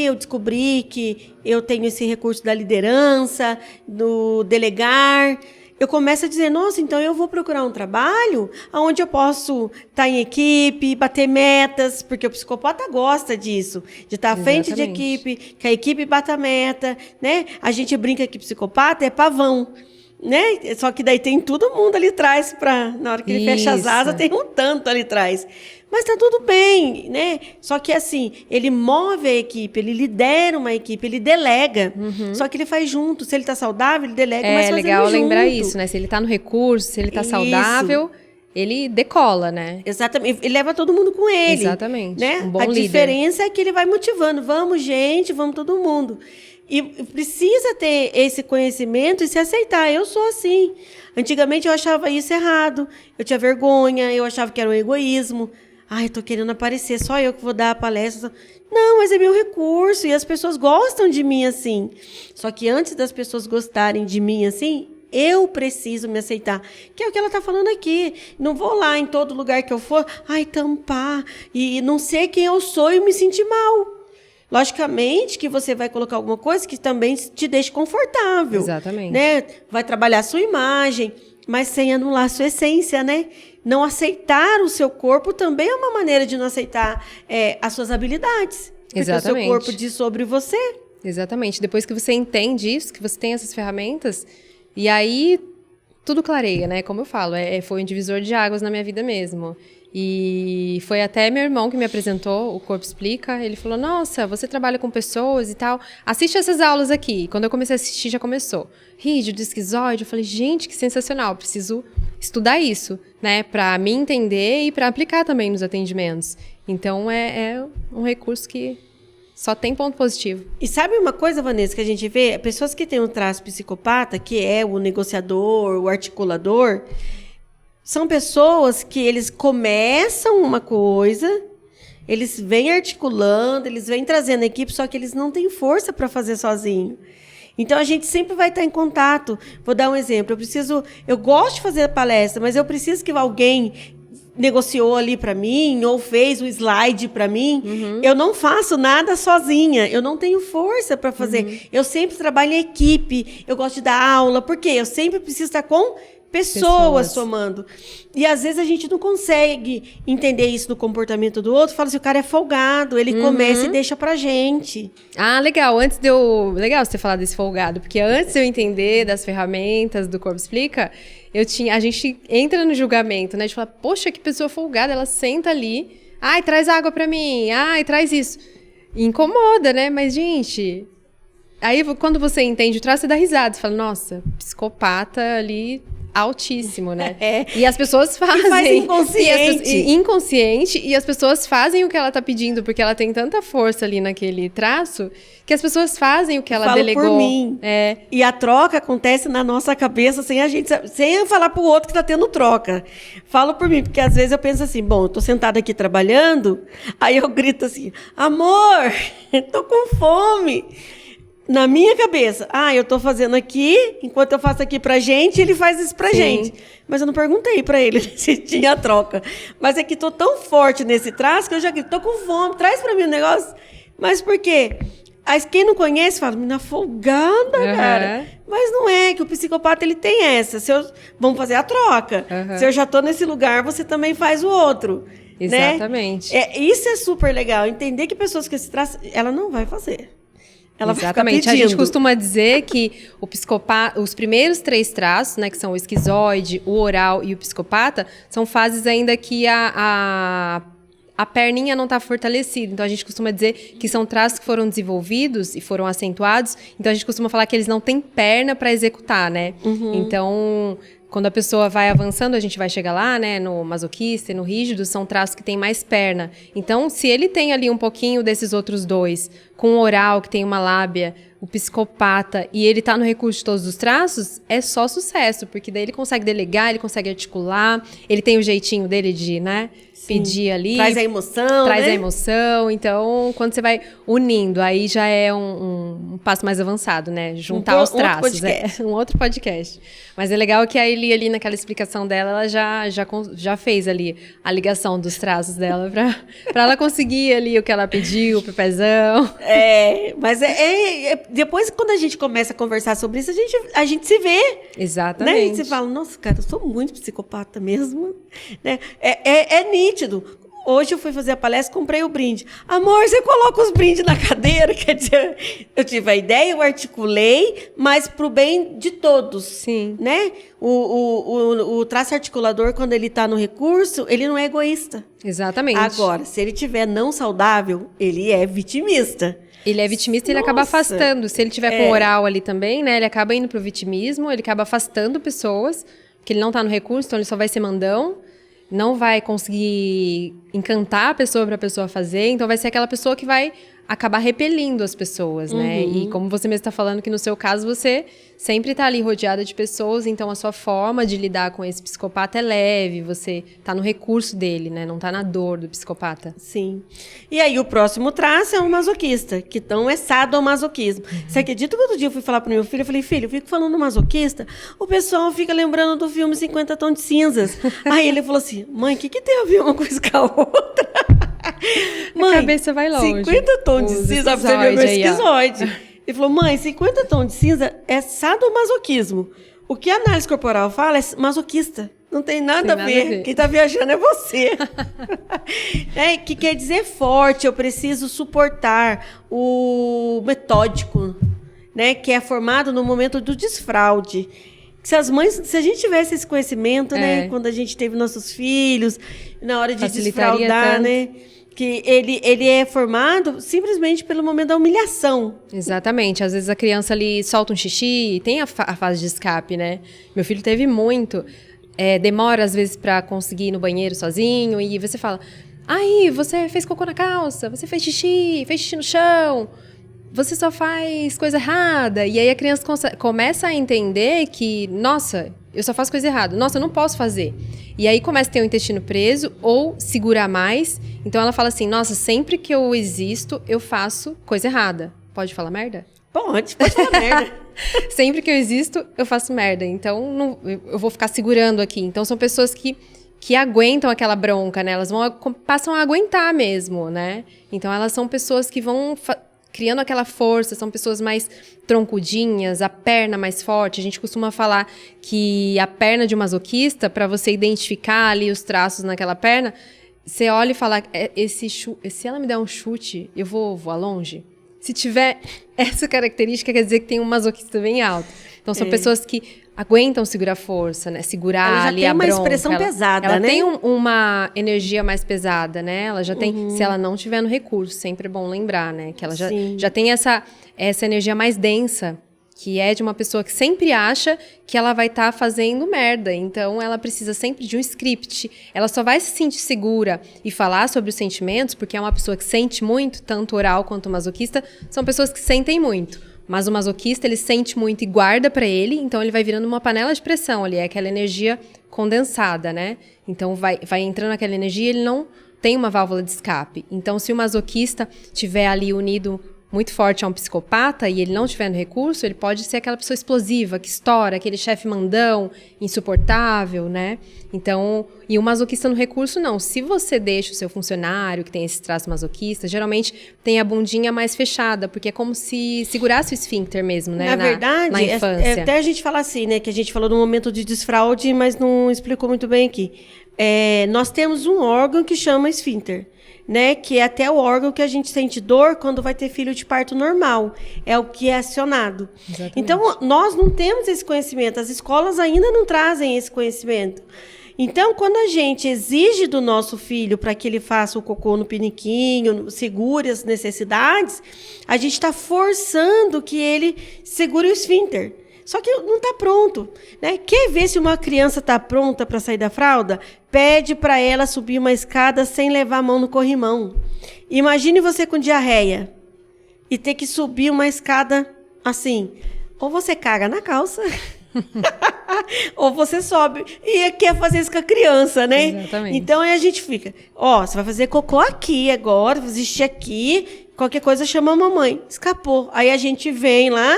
eu descobri que eu tenho esse recurso da liderança, do delegar. Eu começo a dizer, nossa, então eu vou procurar um trabalho onde eu posso estar em equipe, bater metas, porque o psicopata gosta disso, de estar à frente de equipe, que a equipe bata a meta, né? A gente brinca que psicopata é pavão, né? Só que daí tem todo mundo ali atrás, na hora que ele fecha as asas, tem um tanto ali atrás. Mas tá tudo bem, né? Só que assim, ele move a equipe, ele lidera uma equipe, ele delega. Só que ele faz junto. Se ele tá saudável, ele delega, mas fazendo junto. É legal lembrar isso, né? Se ele tá no recurso, se ele tá saudável, ele decola, né? Exatamente. Ele leva todo mundo com ele. Exatamente. Né? Um bom líder. A diferença é que ele vai motivando. Vamos, gente, vamos todo mundo. E precisa ter esse conhecimento e se aceitar. Eu sou assim. Antigamente eu achava isso errado. Eu tinha vergonha, eu achava que era um egoísmo. Ai, tô querendo aparecer, só eu que vou dar a palestra. Não, mas é meu recurso e as pessoas gostam de mim assim. Só que antes das pessoas gostarem de mim assim, eu preciso me aceitar. Que é o que ela tá falando aqui. Não vou lá em todo lugar que eu for, tampar e não ser quem eu sou e me sentir mal. Logicamente que você vai colocar alguma coisa que também te deixe confortável. Exatamente. Né? Vai trabalhar a sua imagem, mas sem anular a sua essência, né? Não aceitar o seu corpo também é uma maneira de não aceitar as suas habilidades. Porque Exatamente. O seu corpo diz sobre você. Exatamente. Depois que você entende isso, que você tem essas ferramentas, e aí tudo clareia, né? Como eu falo, foi um divisor de águas na minha vida mesmo. E foi até meu irmão que me apresentou o Corpo Explica. Ele falou, nossa, você trabalha com pessoas e tal. Assiste essas aulas aqui. E quando eu comecei a assistir, já começou. Rígido, esquizoide. Eu falei, gente, que sensacional. Preciso estudar isso, né? Pra me entender e pra aplicar também nos atendimentos. Então, é um recurso que só tem ponto positivo. E sabe uma coisa, Vanessa, que a gente vê? Pessoas que têm um traço psicopata, que é o negociador, o articulador... São pessoas que eles começam uma coisa, eles vêm articulando, eles vêm trazendo a equipe, só que eles não têm força para fazer sozinho. Então, a gente sempre vai estar em contato. Vou dar um exemplo. Eu gosto de fazer a palestra, mas eu preciso que alguém negociou ali para mim, ou fez o slide para mim. Eu não faço nada sozinha. Eu não tenho força para fazer. Eu sempre trabalho em equipe. Eu gosto de dar aula. Por quê? Eu sempre preciso estar com pessoas somando. E às vezes a gente não consegue entender isso no comportamento do outro. Fala assim, o cara é folgado, ele começa e deixa pra gente. Ah, legal. Legal você falar desse folgado, porque antes de eu entender das ferramentas do Corpo Explica, a gente entra no julgamento, né? De falar, poxa, que pessoa folgada, ela senta ali, ai, traz água pra mim, ai, traz isso. E incomoda, né? Mas, gente... Aí, quando você entende o traço, você dá risada. Você fala, nossa, psicopata ali... altíssimo, né? E as pessoas fazem. E faz inconsciente. Inconsciente. E as pessoas fazem o que ela tá pedindo, porque ela tem tanta força ali naquele traço, que as pessoas fazem o que ela delegou. Por mim. E a troca acontece na nossa cabeça sem eu falar pro outro que tá tendo troca. Falo por mim, porque às vezes eu penso assim, bom, eu tô sentada aqui trabalhando, aí eu grito assim, amor, tô com fome. Na minha cabeça, eu tô fazendo aqui, enquanto eu faço aqui pra gente, ele faz isso pra gente. Mas eu não perguntei pra ele se tinha troca. Mas é que tô tão forte nesse traço que eu já grito, tô com fome, traz pra mim o negócio. Mas por quê? Aí quem não conhece fala, menina folgada, cara. Mas não é, que o psicopata ele tem essa. Vamos fazer a troca. Se eu já tô nesse lugar, você também faz o outro. Exatamente. Né? Isso é super legal. Entender que pessoas com esse traço, ela não vai fazer. Ela Exatamente. A gente costuma dizer que o psicopata, os primeiros 3 traços, né, que são o esquizoide, o oral e o psicopata, são fases ainda que a perninha não está fortalecida. Então, a gente costuma dizer que são traços que foram desenvolvidos e foram acentuados. Então, a gente costuma falar que eles não têm perna para executar, né? Então, quando a pessoa vai avançando, a gente vai chegar lá, né, no masoquista e no rígido, são traços que tem mais perna. Então, se ele tem ali um pouquinho desses outros dois, com o oral, que tem uma lábia, o psicopata, e ele tá no recurso de todos os traços, é só sucesso, porque daí ele consegue delegar, ele consegue articular, ele tem o jeitinho dele de, né, pedir ali. Traz a emoção, Traz né? a emoção. Então, quando você vai unindo, aí já é um passo mais avançado, né? Juntar os traços. Um outro podcast. Mas é legal que a Eli, ali naquela explicação dela, ela já fez ali a ligação dos traços dela pra ela conseguir ali o que ela pediu, pro pezão. Mas depois, quando a gente começa a conversar sobre isso, a gente se vê. Exatamente. Né? E você fala, nossa, cara, eu sou muito psicopata mesmo. Né? É nítido. Hoje eu fui fazer a palestra, comprei o brinde. Amor, você coloca os brindes na cadeira? Quer dizer, eu tive a ideia, eu articulei, mas pro bem de todos. Sim. Né? O traço articulador, quando ele está no recurso, ele não é egoísta. Exatamente. Agora, se ele tiver não saudável, ele é vitimista. Ele é vitimista e ele acaba afastando. Se ele tiver com oral ali também, né? Ele acaba indo pro vitimismo, ele acaba afastando pessoas, porque ele não tá no recurso, então ele só vai ser mandão. Não vai conseguir encantar a pessoa para a pessoa fazer, então vai ser aquela pessoa que vai acabar repelindo as pessoas, né? E como você mesmo está falando que no seu caso você sempre está ali rodeada de pessoas, então a sua forma de lidar com esse psicopata é leve, você está no recurso dele, né? Não está na dor do psicopata. Sim. E aí o próximo traço é o masoquista, que então é sadomasoquismo. Você acredita que outro dia eu fui falar pro meu filho, eu falei, filho, eu fico falando masoquista, o pessoal fica lembrando do filme 50 Tons de Cinzas. Aí ele falou assim, mãe, o que tem a ver uma coisa com a outra? Mãe, a cabeça vai longe. 50 tons de cinza, você viu meu esquizoide. Ele falou, mãe, 50 tons de cinza é sadomasoquismo. O que a análise corporal fala é masoquista. Não tem nada a ver. Quem tá viajando é você. Que quer dizer forte, eu preciso suportar o metódico, né? Que é formado no momento do desfraude. Se a gente tivesse esse conhecimento, né? Quando a gente teve nossos filhos, na hora de desfraudar, tanto. Né? Que ele é formado simplesmente pelo momento da humilhação. Exatamente. Às vezes a criança ali solta um xixi, tem a fase de escape, né? Meu filho teve muito. Demora, às vezes, pra conseguir ir no banheiro sozinho. E você fala, aí, você fez cocô na calça, você fez xixi no chão. Você só faz coisa errada. E aí a criança começa a entender que, nossa, eu só faço coisa errada. Nossa, eu não posso fazer. E aí começa a ter o intestino preso ou segurar mais. Então ela fala assim, nossa, sempre que eu existo, eu faço coisa errada. Pode falar merda? Pode falar merda. Sempre que eu existo, eu faço merda. Então eu vou ficar segurando aqui. Então são pessoas que aguentam aquela bronca, né? Elas passam a aguentar mesmo, né? Então elas são pessoas que vão criando aquela força, são pessoas mais troncudinhas, a perna mais forte. A gente costuma falar que a perna de um masoquista, para você identificar ali os traços naquela perna, você olha e fala, se ela me der um chute, eu vou voar longe? Se tiver essa característica, quer dizer que tem um masoquista bem alto. Então, são pessoas que aguentam segurar força, né? Segurar ali a bronca. Ela já tem uma expressão pesada, ela né? Tem uma energia mais pesada, né? Ela já tem, se ela não tiver no recurso, sempre é bom lembrar, né? Que ela já tem essa energia mais densa, que é de uma pessoa que sempre acha que ela vai estar fazendo merda. Então, ela precisa sempre de um script. Ela só vai se sentir segura e falar sobre os sentimentos, porque é uma pessoa que sente muito, tanto oral quanto masoquista, são pessoas que sentem muito. Mas o masoquista, ele sente muito e guarda pra ele, então ele vai virando uma panela de pressão ali, é aquela energia condensada, né? Então vai entrando aquela energia e ele não tem uma válvula de escape. Então, se o masoquista tiver ali unido muito forte a um psicopata e ele não tiver no recurso, ele pode ser aquela pessoa explosiva, que estoura, aquele chefe mandão, insuportável, né? Então, e o masoquista no recurso, não. Se você deixa o seu funcionário, que tem esse traço masoquista, geralmente tem a bundinha mais fechada, porque é como se segurasse o esfíncter mesmo, né? Na verdade, na infância. até a gente fala assim, né? Que a gente falou no momento de desfraude, mas não explicou muito bem aqui. Nós temos um órgão que chama esfíncter, né, que é até o órgão que a gente sente dor quando vai ter filho de parto normal. É o que é acionado. Exatamente. Então, nós não temos esse conhecimento. As escolas ainda não trazem esse conhecimento. Então, quando a gente exige do nosso filho para que ele faça o cocô no piniquinho, segure as necessidades, a gente está forçando que ele segure o esfíncter. Só que não está pronto, né? Quer ver se uma criança está pronta para sair da fralda? Pede para ela subir uma escada sem levar a mão no corrimão. Imagine você com diarreia e ter que subir uma escada assim. Ou você caga na calça, ou você sobe e quer fazer isso com a criança, né? Exatamente. Então aí a gente fica, ó, você vai fazer cocô aqui agora, vai xixi aqui, qualquer coisa chama a mamãe. Escapou. Aí a gente vem lá,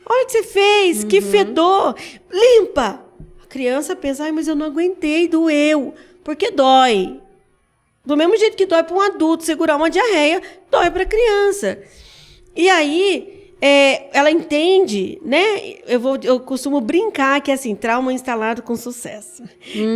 olha o que você fez, que fedor, limpa. A criança pensa, ai, mas eu não aguentei, doeu, porque dói. Do mesmo jeito que dói para um adulto segurar uma diarreia, dói para a criança. E aí, ela entende, né? Eu costumo brincar que é assim, trauma instalado com sucesso,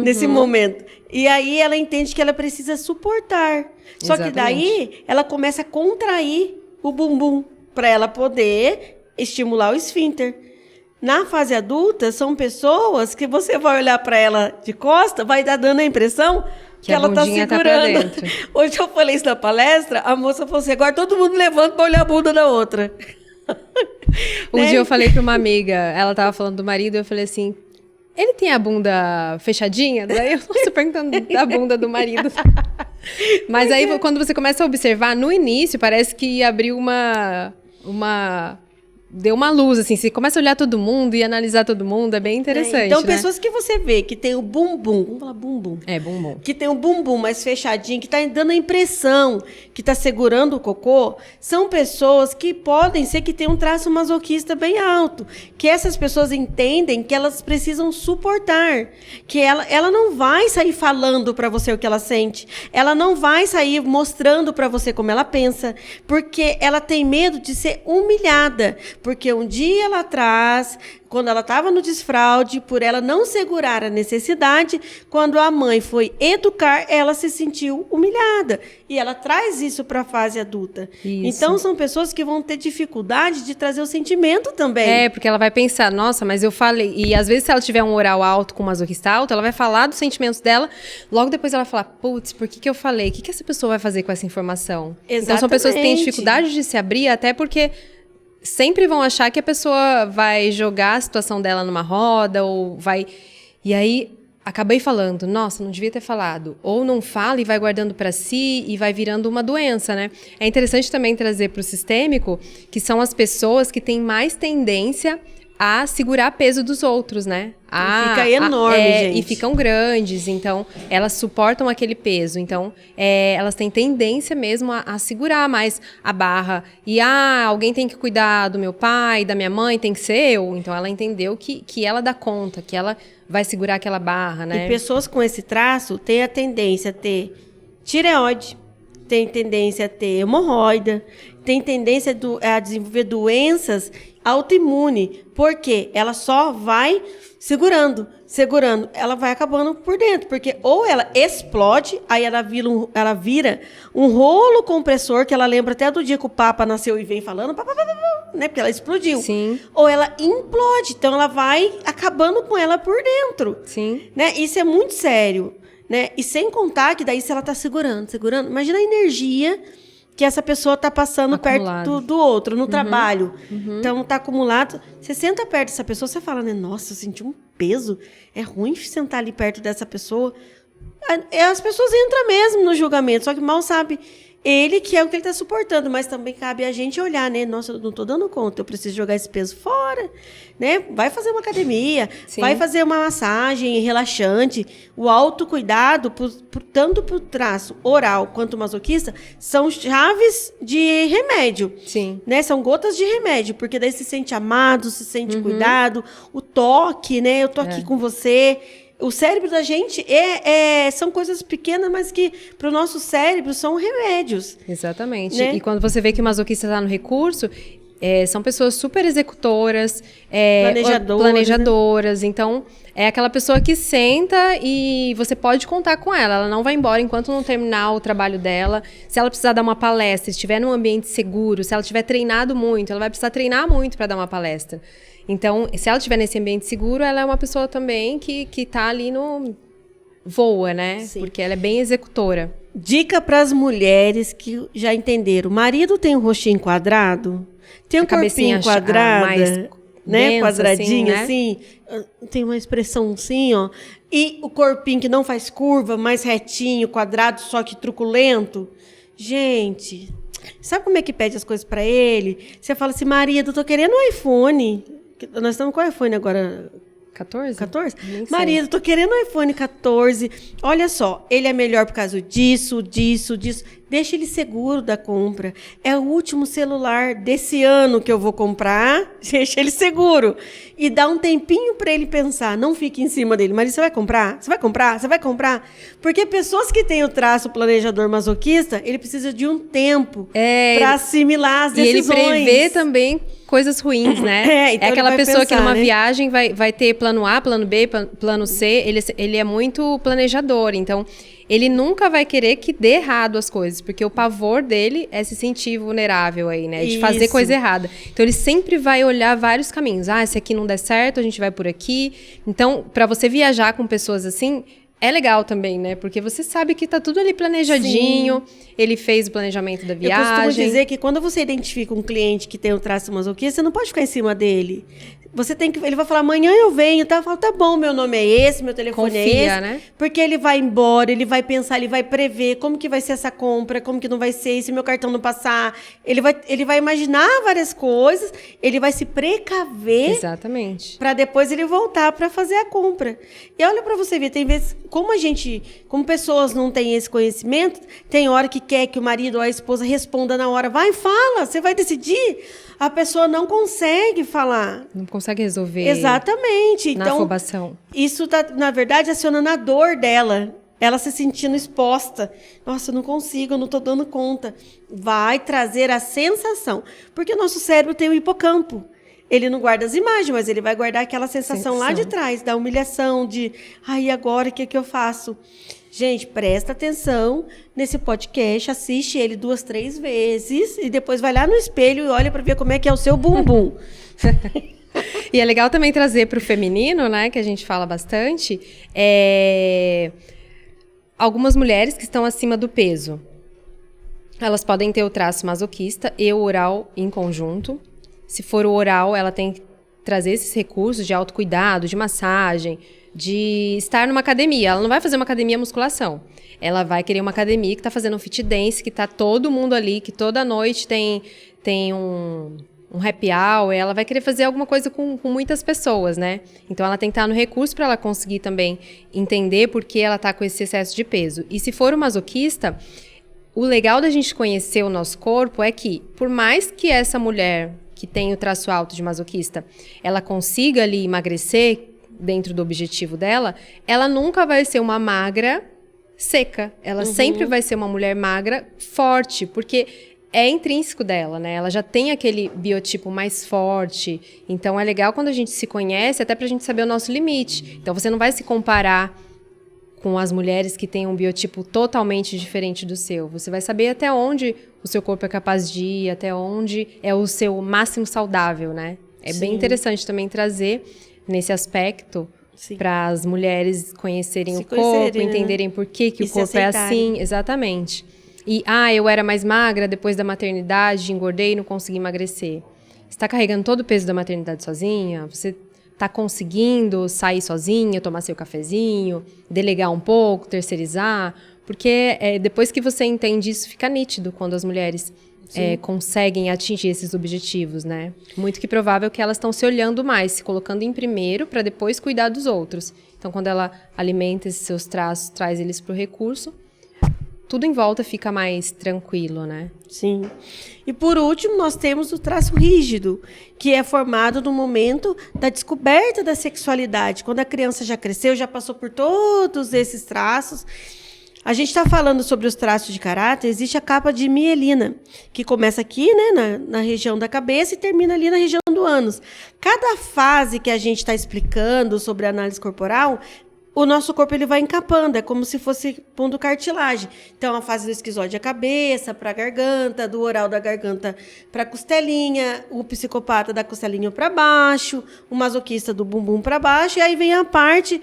nesse momento. E aí ela entende que ela precisa suportar. Só que daí ela começa a contrair o bumbum para ela poder estimular o esfíncter. Na fase adulta, são pessoas que você vai olhar para ela de costa, vai dar dando a impressão que ela está segurando. Hoje eu falei isso na palestra, a moça falou assim, agora todo mundo levanta para olhar a bunda da outra. Um dia eu falei para uma amiga, ela tava falando do marido, eu falei assim, ele tem a bunda fechadinha? Daí eu estou perguntando da bunda do marido. Mas aí quando você começa a observar, no início parece que abriu deu uma luz, assim, você começa a olhar todo mundo e analisar todo mundo, é bem interessante, então, né? pessoas que você vê que tem o bumbum, vamos falar bumbum. Bumbum. Que tem o bumbum mais fechadinho, que tá dando a impressão que tá segurando o cocô, são pessoas que podem ser que tenham um traço masoquista bem alto, que essas pessoas entendem que elas precisam suportar, que ela não vai sair falando para você o que ela sente, ela não vai sair mostrando para você como ela pensa, porque ela tem medo de ser humilhada. Porque um dia lá atrás, quando ela estava no desfraude, por ela não segurar a necessidade, quando a mãe foi educar, ela se sentiu humilhada. E ela traz isso para a fase adulta. Isso. Então, são pessoas que vão ter dificuldade de trazer o sentimento também. Porque ela vai pensar, nossa, mas eu falei... E às vezes, se ela tiver um oral alto com masoquista alto, ela vai falar dos sentimentos dela, logo depois ela vai falar, putz, por que eu falei? O que essa pessoa vai fazer com essa informação? Exatamente. Então, são pessoas que têm dificuldade de se abrir, até porque... sempre vão achar que a pessoa vai jogar a situação dela numa roda ou vai... E aí, acabei falando, nossa, não devia ter falado. Ou não fala e vai guardando para si e vai virando uma doença, né? É interessante também trazer para o sistêmico, que são as pessoas que têm mais tendência a segurar peso dos outros, né? Fica enorme, gente. E ficam grandes, então elas suportam aquele peso. Então, elas têm tendência mesmo a segurar mais a barra. E, alguém tem que cuidar do meu pai, da minha mãe, tem que ser eu. Então, ela entendeu que ela dá conta, que ela vai segurar aquela barra, né? E pessoas com esse traço têm a tendência a ter tireoide, tem tendência a ter hemorroida, tem tendência a desenvolver doenças autoimunes, porque ela só vai segurando, ela vai acabando por dentro, porque ou ela explode, aí ela vira um rolo compressor, que ela lembra até do dia que o Papa nasceu e vem falando, né, porque ela explodiu. Sim. Ou ela implode, então ela vai acabando com ela por dentro. Sim. Né? Isso é muito sério. Né? E sem contar que daí se ela está segurando, imagina a energia que essa pessoa está passando acumulado perto do outro, no trabalho. Então, está acumulado. Você senta perto dessa pessoa, você fala, né? Nossa, eu senti um peso. É ruim sentar ali perto dessa pessoa. As pessoas entram mesmo no julgamento, só que mal sabe ele que é o que ele está suportando, mas também cabe a gente olhar, né? Nossa, eu não estou dando conta, eu preciso jogar esse peso fora, né? Vai fazer uma academia, Sim. vai fazer uma massagem relaxante. O autocuidado, tanto para o traço oral quanto masoquista, são chaves de remédio. Sim. Né? São gotas de remédio, porque daí se sente amado, se sente cuidado, o toque, né? Eu tô aqui com você. O cérebro da gente são coisas pequenas, mas que para o nosso cérebro são remédios. Exatamente. Né? E quando você vê que o masoquista está no recurso, são pessoas super executoras, planejadoras. Né? Então, é aquela pessoa que senta e você pode contar com ela. Ela não vai embora enquanto não terminar o trabalho dela. Se ela precisar dar uma palestra, se estiver num ambiente seguro, se ela tiver treinado muito, ela vai precisar treinar muito para dar uma palestra. Então, se ela estiver nesse ambiente seguro, ela é uma pessoa também que tá ali voa, né? Sim. Porque ela é bem executora. Dica para as mulheres que já entenderam. O marido tem um rostinho quadrado? Tem um corpinho quadrado? né? densa, Quadradinho, assim, assim. Tem uma expressão assim, ó. E o corpinho que não faz curva, mais retinho, quadrado, só que truculento. Gente, sabe como é que pede as coisas para ele? Você fala assim, marido, eu tô querendo um iPhone. Nós estamos com o iPhone agora... 14? 14? Nem sei. Marido, tô querendo um iPhone 14. Olha só, ele é melhor por causa disso. Deixa ele seguro da compra. É o último celular desse ano que eu vou comprar. Deixa ele seguro. E dá um tempinho para ele pensar. Não fique em cima dele. Marido, você vai comprar? Você vai comprar? Você vai comprar? Porque pessoas que têm o traço planejador masoquista, ele precisa de um tempo para assimilar as decisões. E ele prevê também coisas ruins, né? Então aquela pessoa que numa né? viagem vai ter plano A, plano B, plano C. Ele é muito planejador. Então, ele nunca vai querer que dê errado as coisas, porque o pavor dele é se sentir vulnerável aí, né? De fazer coisa errada. Então, ele sempre vai olhar vários caminhos. Ah, esse aqui não der certo, a gente vai por aqui. Então, para você viajar com pessoas assim, é legal também, né? Porque você sabe que tá tudo ali planejadinho. Sim. Ele fez o planejamento da viagem. Eu costumo dizer que quando você identifica um cliente que tem o traço masoquista, você não pode ficar em cima dele. Você tem que... Ele vai falar, amanhã eu venho, tá? Eu falo, tá bom, meu nome é esse, meu telefone é esse. Né? Porque ele vai embora, ele vai pensar, ele vai prever como que vai ser essa compra, como que não vai ser, e se meu cartão não passar. Ele vai imaginar várias coisas, ele vai se precaver. Exatamente. Para depois ele voltar para fazer a compra. E olha para você ver, tem vezes, como pessoas não têm esse conhecimento, tem hora que quer que o marido ou a esposa responda na hora, vai, fala, você vai decidir. A pessoa não consegue falar. Não consegue resolver. Exatamente. Na então, afobação. Isso está, na verdade, acionando a dor dela. Ela se sentindo exposta. Nossa, eu não consigo, eu não estou dando conta. Vai trazer a sensação. Porque o nosso cérebro tem o hipocampo. Ele não guarda as imagens, mas ele vai guardar aquela sensação lá de trás, da humilhação, de, ai, agora o que é que eu faço? Gente, presta atenção nesse podcast, assiste ele 2, 3 vezes e depois vai lá no espelho e olha para ver como é que é o seu bumbum. E é legal também trazer para o feminino, né, que a gente fala bastante, algumas mulheres que estão acima do peso. Elas podem ter o traço masoquista e o oral em conjunto. Se for o oral, ela tem que trazer esses recursos de autocuidado, de massagem, de estar numa academia. Ela não vai fazer uma academia musculação. Ela vai querer uma academia que está fazendo um fit dance, que está todo mundo ali, que toda noite tem um happy hour. Ela vai querer fazer alguma coisa com muitas pessoas, né? Então, ela tem que estar no recurso para ela conseguir também entender por que ela está com esse excesso de peso. E se for o masoquista, o legal da gente conhecer o nosso corpo é que, por mais que essa mulher que tem o traço alto de masoquista, ela consiga ali emagrecer dentro do objetivo dela, ela nunca vai ser uma magra seca. Ela sempre vai ser uma mulher magra forte, porque é intrínseco dela, né? Ela já tem aquele biotipo mais forte. Então, é legal quando a gente se conhece, até pra gente saber o nosso limite. Então, você não vai se comparar com as mulheres que têm um biotipo totalmente diferente do seu. Você vai saber até onde o seu corpo é capaz de ir, até onde é o seu máximo saudável, né? É bem interessante também trazer nesse aspecto para as mulheres conhecerem o corpo, entenderem por que o corpo é assim. Exatamente. E, eu era mais magra depois da maternidade, engordei e não consegui emagrecer. Você está carregando todo o peso da maternidade sozinha? Você está conseguindo sair sozinha, tomar seu cafezinho, delegar um pouco, terceirizar? Porque depois que você entende isso, fica nítido quando as mulheres conseguem atingir esses objetivos, né? Muito que provável que elas estão se olhando mais, se colocando em primeiro para depois cuidar dos outros. Então, quando ela alimenta esses seus traços, traz eles para o recurso, tudo em volta fica mais tranquilo, né? Sim. E por último, nós temos o traço rígido, que é formado no momento da descoberta da sexualidade. Quando a criança já cresceu, já passou por todos esses traços. A gente está falando sobre os traços de caráter, existe a capa de mielina, que começa aqui, né, na região da cabeça e termina ali na região do ânus. Cada fase que a gente está explicando sobre a análise corporal, o nosso corpo ele vai encapando, é como se fosse pondo cartilagem. Então, a fase do esquizoide é a cabeça, para a garganta, do oral da garganta para a costelinha, o psicopata da costelinha para baixo, o masoquista do bumbum para baixo, e aí vem a parte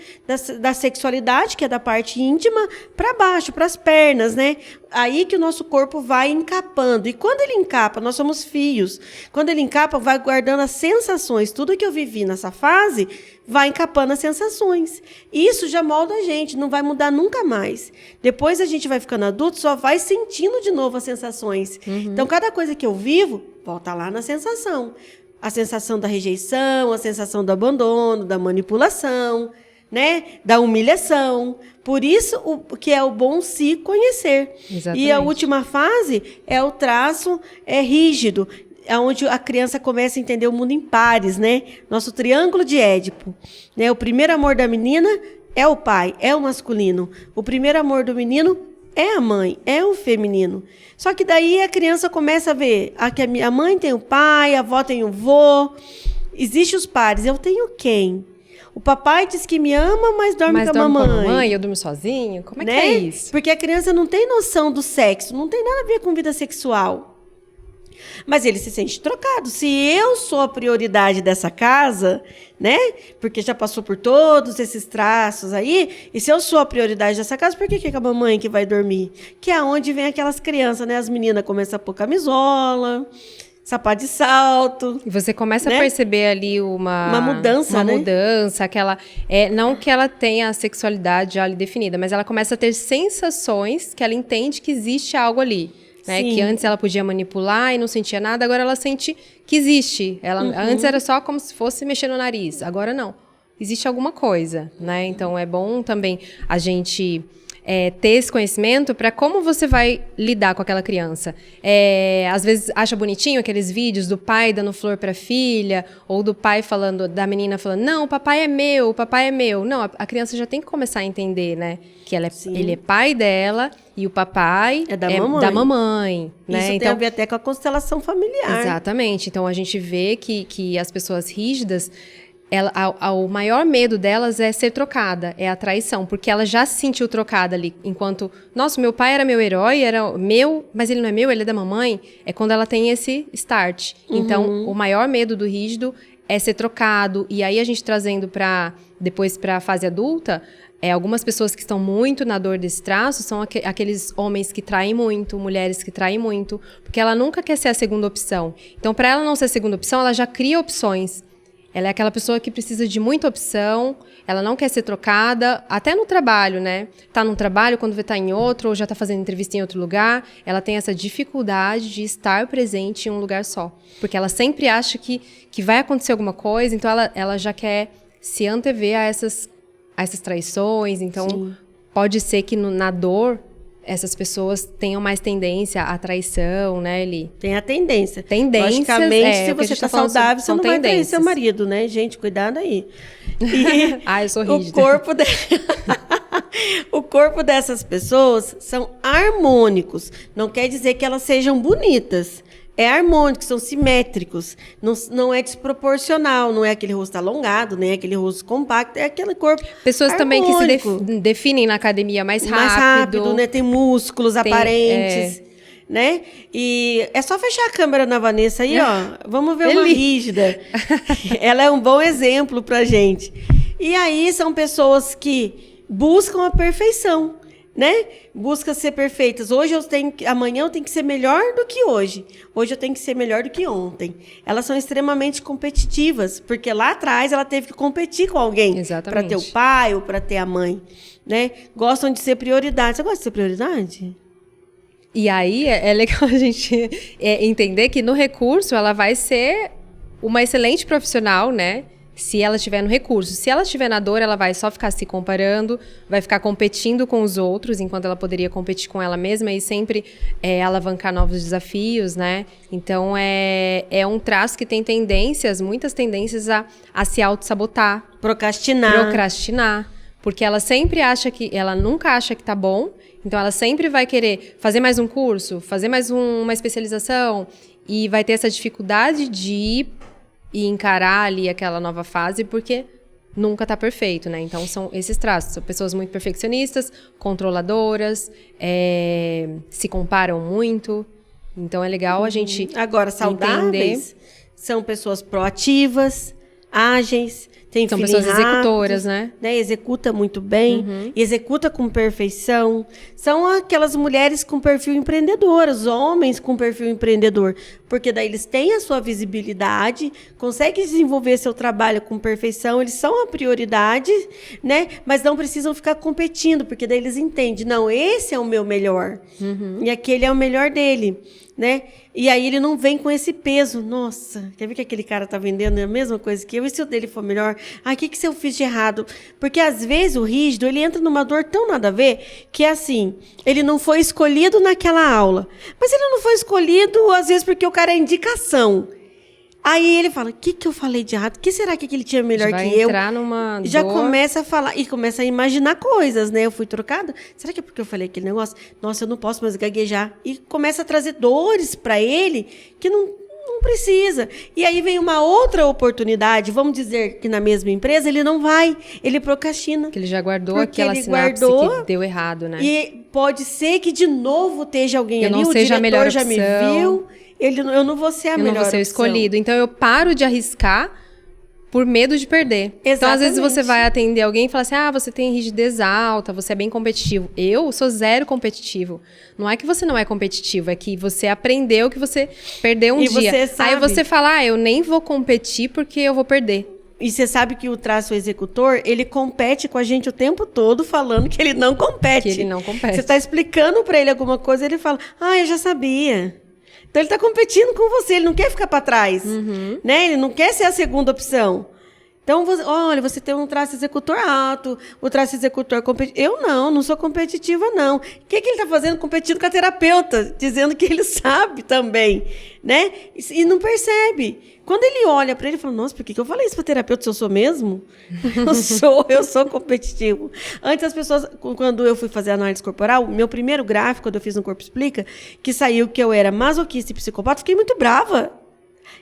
da sexualidade, que é da parte íntima, para baixo, para as pernas, né? Aí que o nosso corpo vai encapando. E quando ele encapa, nós somos fios. Quando ele encapa, vai guardando as sensações. Tudo que eu vivi nessa fase vai encapando as sensações. Isso já molda a gente, não vai mudar nunca mais. Depois a gente vai ficando adulto, só vai sentindo de novo as sensações. Então, cada coisa que eu vivo, volta lá na sensação. A sensação da rejeição, a sensação do abandono, da manipulação, né? Da humilhação. Por isso o que é o bom se conhecer. Exatamente. E a última fase é o traço rígido, é onde a criança começa a entender o mundo em pares, né? Nosso triângulo de Édipo, né? O primeiro amor da menina é o pai, é o masculino. O primeiro amor do menino é a mãe, é o feminino. Só que daí a criança começa a ver que a mãe tem o pai, a avó tem o vô. Existem os pares. Eu tenho quem? O papai diz que me ama, mas dorme com a mamãe. Com a mamãe, eu durmo sozinho? Como é que é isso? Porque a criança não tem noção do sexo, não tem nada a ver com vida sexual. Mas ele se sente trocado. Se eu sou a prioridade dessa casa, né? Porque já passou por todos esses traços aí. E se eu sou a prioridade dessa casa, por que é a mamãe que vai dormir? Que é onde vem aquelas crianças, né? As meninas começam a pôr camisola, sapato de salto. E você começa a perceber ali uma mudança, né? Uma mudança, aquela... não que ela tenha a sexualidade já ali definida, mas ela começa a ter sensações que ela entende que existe algo ali. Né? Que antes ela podia manipular e não sentia nada, agora ela sente que existe. Antes era só como se fosse mexer no nariz, agora não. Existe alguma coisa, né? Então é bom também a gente ter esse conhecimento para como você vai lidar com aquela criança. Às vezes acha bonitinho aqueles vídeos do pai dando flor para a filha, ou do pai falando, da menina falando, não, o papai é meu, o papai é meu. Não, a criança já tem que começar a entender, né? Que ele é pai dela e o papai é da mamãe. Né? Isso então, tem a ver até com a constelação familiar. Exatamente. Então, a gente vê que as pessoas rígidas, o maior medo delas é ser trocada, é a traição. Porque ela já se sentiu trocada ali. Enquanto, nossa, meu pai era meu herói, era meu, mas ele não é meu, ele é da mamãe. É quando ela tem esse start. Então, o maior medo do rígido é ser trocado. E aí, a gente trazendo depois para a fase adulta... algumas pessoas que estão muito na dor desse traço são aqueles homens que traem muito, mulheres que traem muito, porque ela nunca quer ser a segunda opção. Então, para ela não ser a segunda opção, ela já cria opções. Ela é aquela pessoa que precisa de muita opção, ela não quer ser trocada, até no trabalho, né? Tá num trabalho, quando vai estar em outro, ou já tá fazendo entrevista em outro lugar, ela tem essa dificuldade de estar presente em um lugar só. Porque ela sempre acha que vai acontecer alguma coisa, então ela já quer se antever a essas traições, então pode ser que na dor essas pessoas tenham mais tendência à traição, né, Eli? Tem a tendência. Tendências, logicamente, se você está saudável, você não vai trair seu marido, né? Gente, cuidado aí. Eu sou rígida. O corpo dessas pessoas são harmônicos. Não quer dizer que elas sejam bonitas. É harmônico, são simétricos, não é desproporcional, não é aquele rosto alongado, nem aquele rosto compacto, é aquele corpo pessoas harmônico. Também que se definem na academia mais rápido, né? Tem músculos aparentes, né? E é só fechar a câmera na Vanessa aí, ó. Vamos ver uma rígida. Ela é um bom exemplo pra gente. E aí são pessoas que buscam a perfeição. Né? Busca ser perfeitas. Amanhã eu tenho que ser melhor do que hoje. Hoje eu tenho que ser melhor do que ontem. Elas são extremamente competitivas, porque lá atrás ela teve que competir com alguém para ter o pai ou para ter a mãe, né? Gostam de ser prioridade. Você gosta de ser prioridade? E aí é legal a gente entender que no recurso ela vai ser uma excelente profissional, né? Se ela estiver no recurso. Se ela estiver na dor, ela vai só ficar se comparando, vai ficar competindo com os outros, enquanto ela poderia competir com ela mesma e sempre alavancar novos desafios, né? Então, é um traço que tem muitas tendências a se auto-sabotar. Procrastinar. Porque ela sempre ela nunca acha que tá bom, então ela sempre vai querer fazer mais um curso, fazer mais uma especialização, e vai ter essa dificuldade de e encarar ali aquela nova fase, porque nunca tá perfeito, né? Então, são esses traços. São pessoas muito perfeccionistas, controladoras, se comparam muito. Então, é legal a gente Agora, saudáveis são pessoas proativas, ágeis, têm São feeling pessoas rápido, executoras, né? Executa muito bem, executa com perfeição. São aquelas mulheres com perfil empreendedor, os homens com perfil empreendedor, porque daí eles têm a sua visibilidade, conseguem desenvolver seu trabalho com perfeição, eles são a prioridade, né? Mas não precisam ficar competindo, porque daí eles entendem, não, esse é o meu melhor, e aquele é o melhor dele, né? E aí ele não vem com esse peso. Nossa, quer ver que aquele cara tá vendendo a mesma coisa que eu? E se o dele for melhor? Ah, o que eu fiz de errado? Porque às vezes o rígido, ele entra numa dor tão nada a ver, que é assim, ele não foi escolhido naquela aula. Mas ele não foi escolhido, às vezes, porque o cara é indicação. Aí ele fala, o que eu falei de errado? O que será que ele tinha melhor que eu? Vai entrar numa Já dor. começa a falar, e começa a imaginar coisas, né? Eu fui trocada? Será que é porque eu falei aquele negócio? Nossa, eu não posso mais gaguejar. E começa a trazer dores para ele que não precisa. E aí vem uma outra oportunidade, vamos dizer que na mesma empresa ele não vai, ele procrastina. Que ele já guardou Porque aquela ele sinapse guardou, que deu errado, né? E pode ser que de novo esteja alguém Eu ali, não o seja a diretor melhor já me opção. viu, eu não vou ser a Eu melhor não vou ser o opção. escolhido. Então, eu paro de arriscar por medo de perder. Então, às vezes, você vai atender alguém e fala assim, você tem rigidez alta, você é bem competitivo. Eu sou zero competitivo. Não é que você não é competitivo, é que você aprendeu que você perdeu um dia. Você sabe. Aí você fala, eu nem vou competir porque eu vou perder. E você sabe que o traço executor, ele compete com a gente o tempo todo, falando que ele não compete. Que ele não compete. Você está explicando para ele alguma coisa, ele fala, eu já sabia. Então, ele está competindo com você, ele não quer ficar para trás, né? Ele não quer ser a segunda opção. Então, você tem um traço executor alto, o traço executor competitivo. Eu não sou competitiva, não. O que ele está fazendo? Competindo com a terapeuta, dizendo que ele sabe também, né? E não percebe. Quando ele olha para ele, ele fala, nossa, por que eu falei isso para terapeuta se eu sou mesmo? Eu sou competitivo. Antes as pessoas, quando eu fui fazer análise corporal, meu primeiro gráfico, quando eu fiz no Corpo Explica, que saiu que eu era masoquista e psicopata, fiquei muito brava.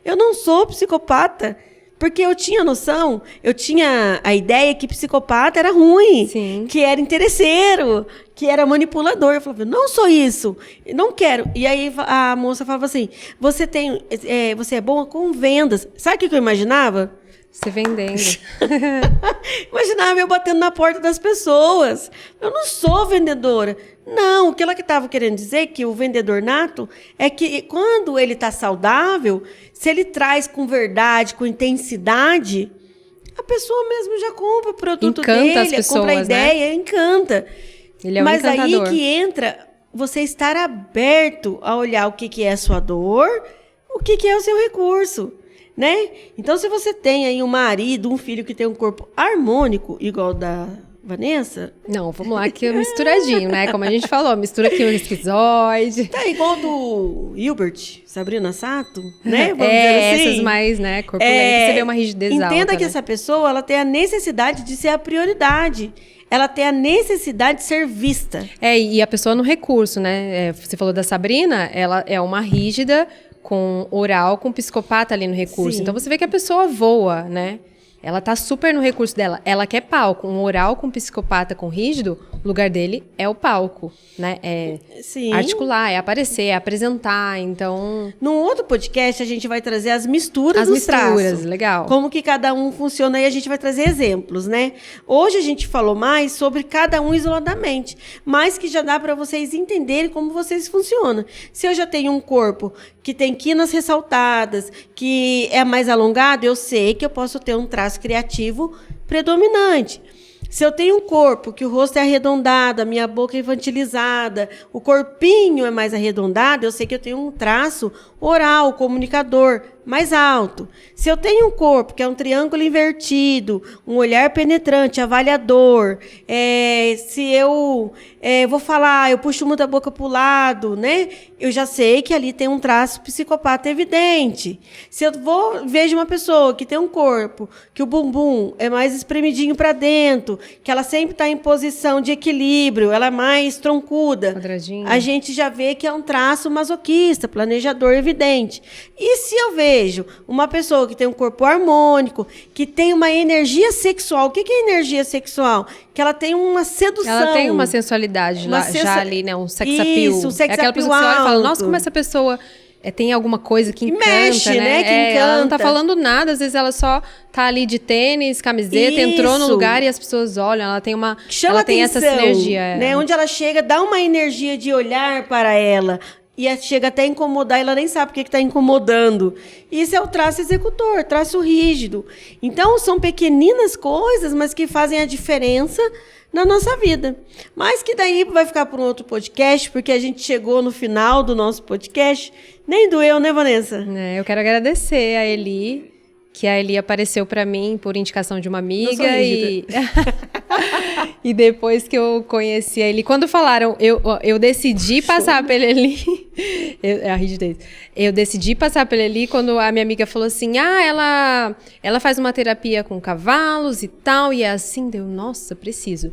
Eu não sou psicopata. Porque eu tinha noção, eu tinha a ideia que psicopata era ruim, Sim. que era interesseiro, que era manipulador. Eu falava, não sou isso, não quero. E aí a moça falava assim, você é boa com vendas. Sabe o que eu imaginava? Você vendendo. Imaginava eu batendo na porta das pessoas. Eu não sou vendedora. Não, o que ela estava querendo dizer, que o vendedor nato, é que quando ele está saudável, se ele traz com verdade, com intensidade, a pessoa mesmo já compra o produto Encanta as dele, pessoas, compra a ideia, né? Encanta. Ele é um Mas encantador. aí que entra você estar aberto a olhar o que é a sua dor, o que é o seu recurso. Né? Então, se você tem aí um marido, um filho que tem um corpo harmônico, igual o da Vanessa... Não, vamos lá, que é misturadinho, né? Como a gente falou, mistura aqui o esquizoide. Tá igual do Hilbert, Sabrina Sato, né? Vamos dizer assim. Essas mais, né, corpulentas, você vê uma rigidez alta. Entenda que né? essa pessoa, ela tem a necessidade de ser a prioridade. Ela tem a necessidade de ser vista. E a pessoa no recurso, né? Você falou da Sabrina, ela é uma rígida com oral, com psicopata ali no recurso. Sim. Então, você vê que a pessoa voa, né? Ela tá super no recurso dela. Ela quer palco. Um oral com psicopata, com rígido, o lugar dele é o palco, né? É Sim. articular, é aparecer, é apresentar, então... Num outro podcast, a gente vai trazer as misturas dos traços. Legal. Como que cada um funciona, e a gente vai trazer exemplos, né? Hoje a gente falou mais sobre cada um isoladamente, mas que já dá para vocês entenderem como vocês funcionam. Se eu já tenho um corpo que tem quinas ressaltadas, que é mais alongado, eu sei que eu posso ter um traço criativo predominante. Se eu tenho um corpo que o rosto é arredondado, a minha boca é infantilizada, o corpinho é mais arredondado, eu sei que eu tenho um traço oral, comunicador, mais alto. Se eu tenho um corpo que é um triângulo invertido, um olhar penetrante, avaliador, se eu vou falar, eu puxo muito a boca para o lado, né? Eu já sei que ali tem um traço psicopata evidente. Se eu vejo uma pessoa que tem um corpo, que o bumbum é mais espremidinho para dentro, que ela sempre está em posição de equilíbrio, ela é mais troncuda, Quadradinho. a gente já vê que é um traço masoquista, planejador evidente. evidente. E se eu vejo uma pessoa que tem um corpo harmônico, que tem uma energia sexual, o que é energia sexual? Que ela tem uma sedução. Ela tem uma sensualidade já ali, né? Um sex appeal. Isso, um sex é aquela appeal pessoa que você olha e fala, alto. nossa, como essa pessoa tem alguma coisa que encanta, mexe, né? Que Ela não tá encanta. falando nada, às vezes ela só tá ali de tênis, camiseta, entrou no Isso. lugar e as pessoas olham, ela tem uma... Chama ela tem atenção, essa sinergia. né? Onde ela chega, dá uma energia de olhar para ela. E chega até a incomodar, e ela nem sabe o que está incomodando. Isso é o traço executor, traço rígido. Então, são pequeninas coisas, mas que fazem a diferença na nossa vida. Mas que daí vai ficar para um outro podcast, porque a gente chegou no final do nosso podcast. Nem doeu, né, Vanessa? Eu quero agradecer a Eli, que a Eli apareceu para mim por indicação de uma amiga e depois que eu conheci a Eli, quando falaram, eu decidi passar pela Eli, a rigidez. Eu decidi passar pela Eli quando a minha amiga falou assim, ela faz uma terapia com cavalos e tal, e é assim, deu, nossa, preciso.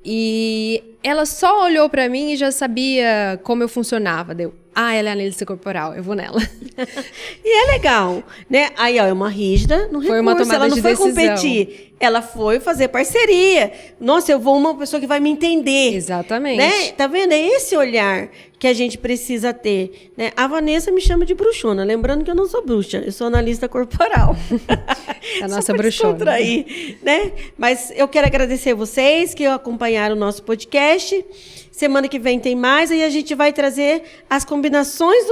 E ela só olhou para mim e já sabia como eu funcionava, deu. Ela é analista corporal, eu vou nela. E é legal, né? Aí, ó, é uma rígida no recurso. Foi uma tomada ela não de foi decisão. competir, ela foi fazer parceria. Nossa, eu vou uma pessoa que vai me entender. Exatamente. Né? Tá vendo? É esse olhar que a gente precisa ter, né? A Vanessa me chama de bruxona, lembrando que eu não sou bruxa, eu sou analista corporal. A nossa Só pra bruxona. descontrair, né? Mas eu quero agradecer vocês que acompanharam o nosso podcast. Semana que vem tem mais, aí a gente vai trazer as combinações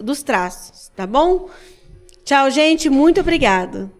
dos traços, tá bom? Tchau, gente, muito obrigada.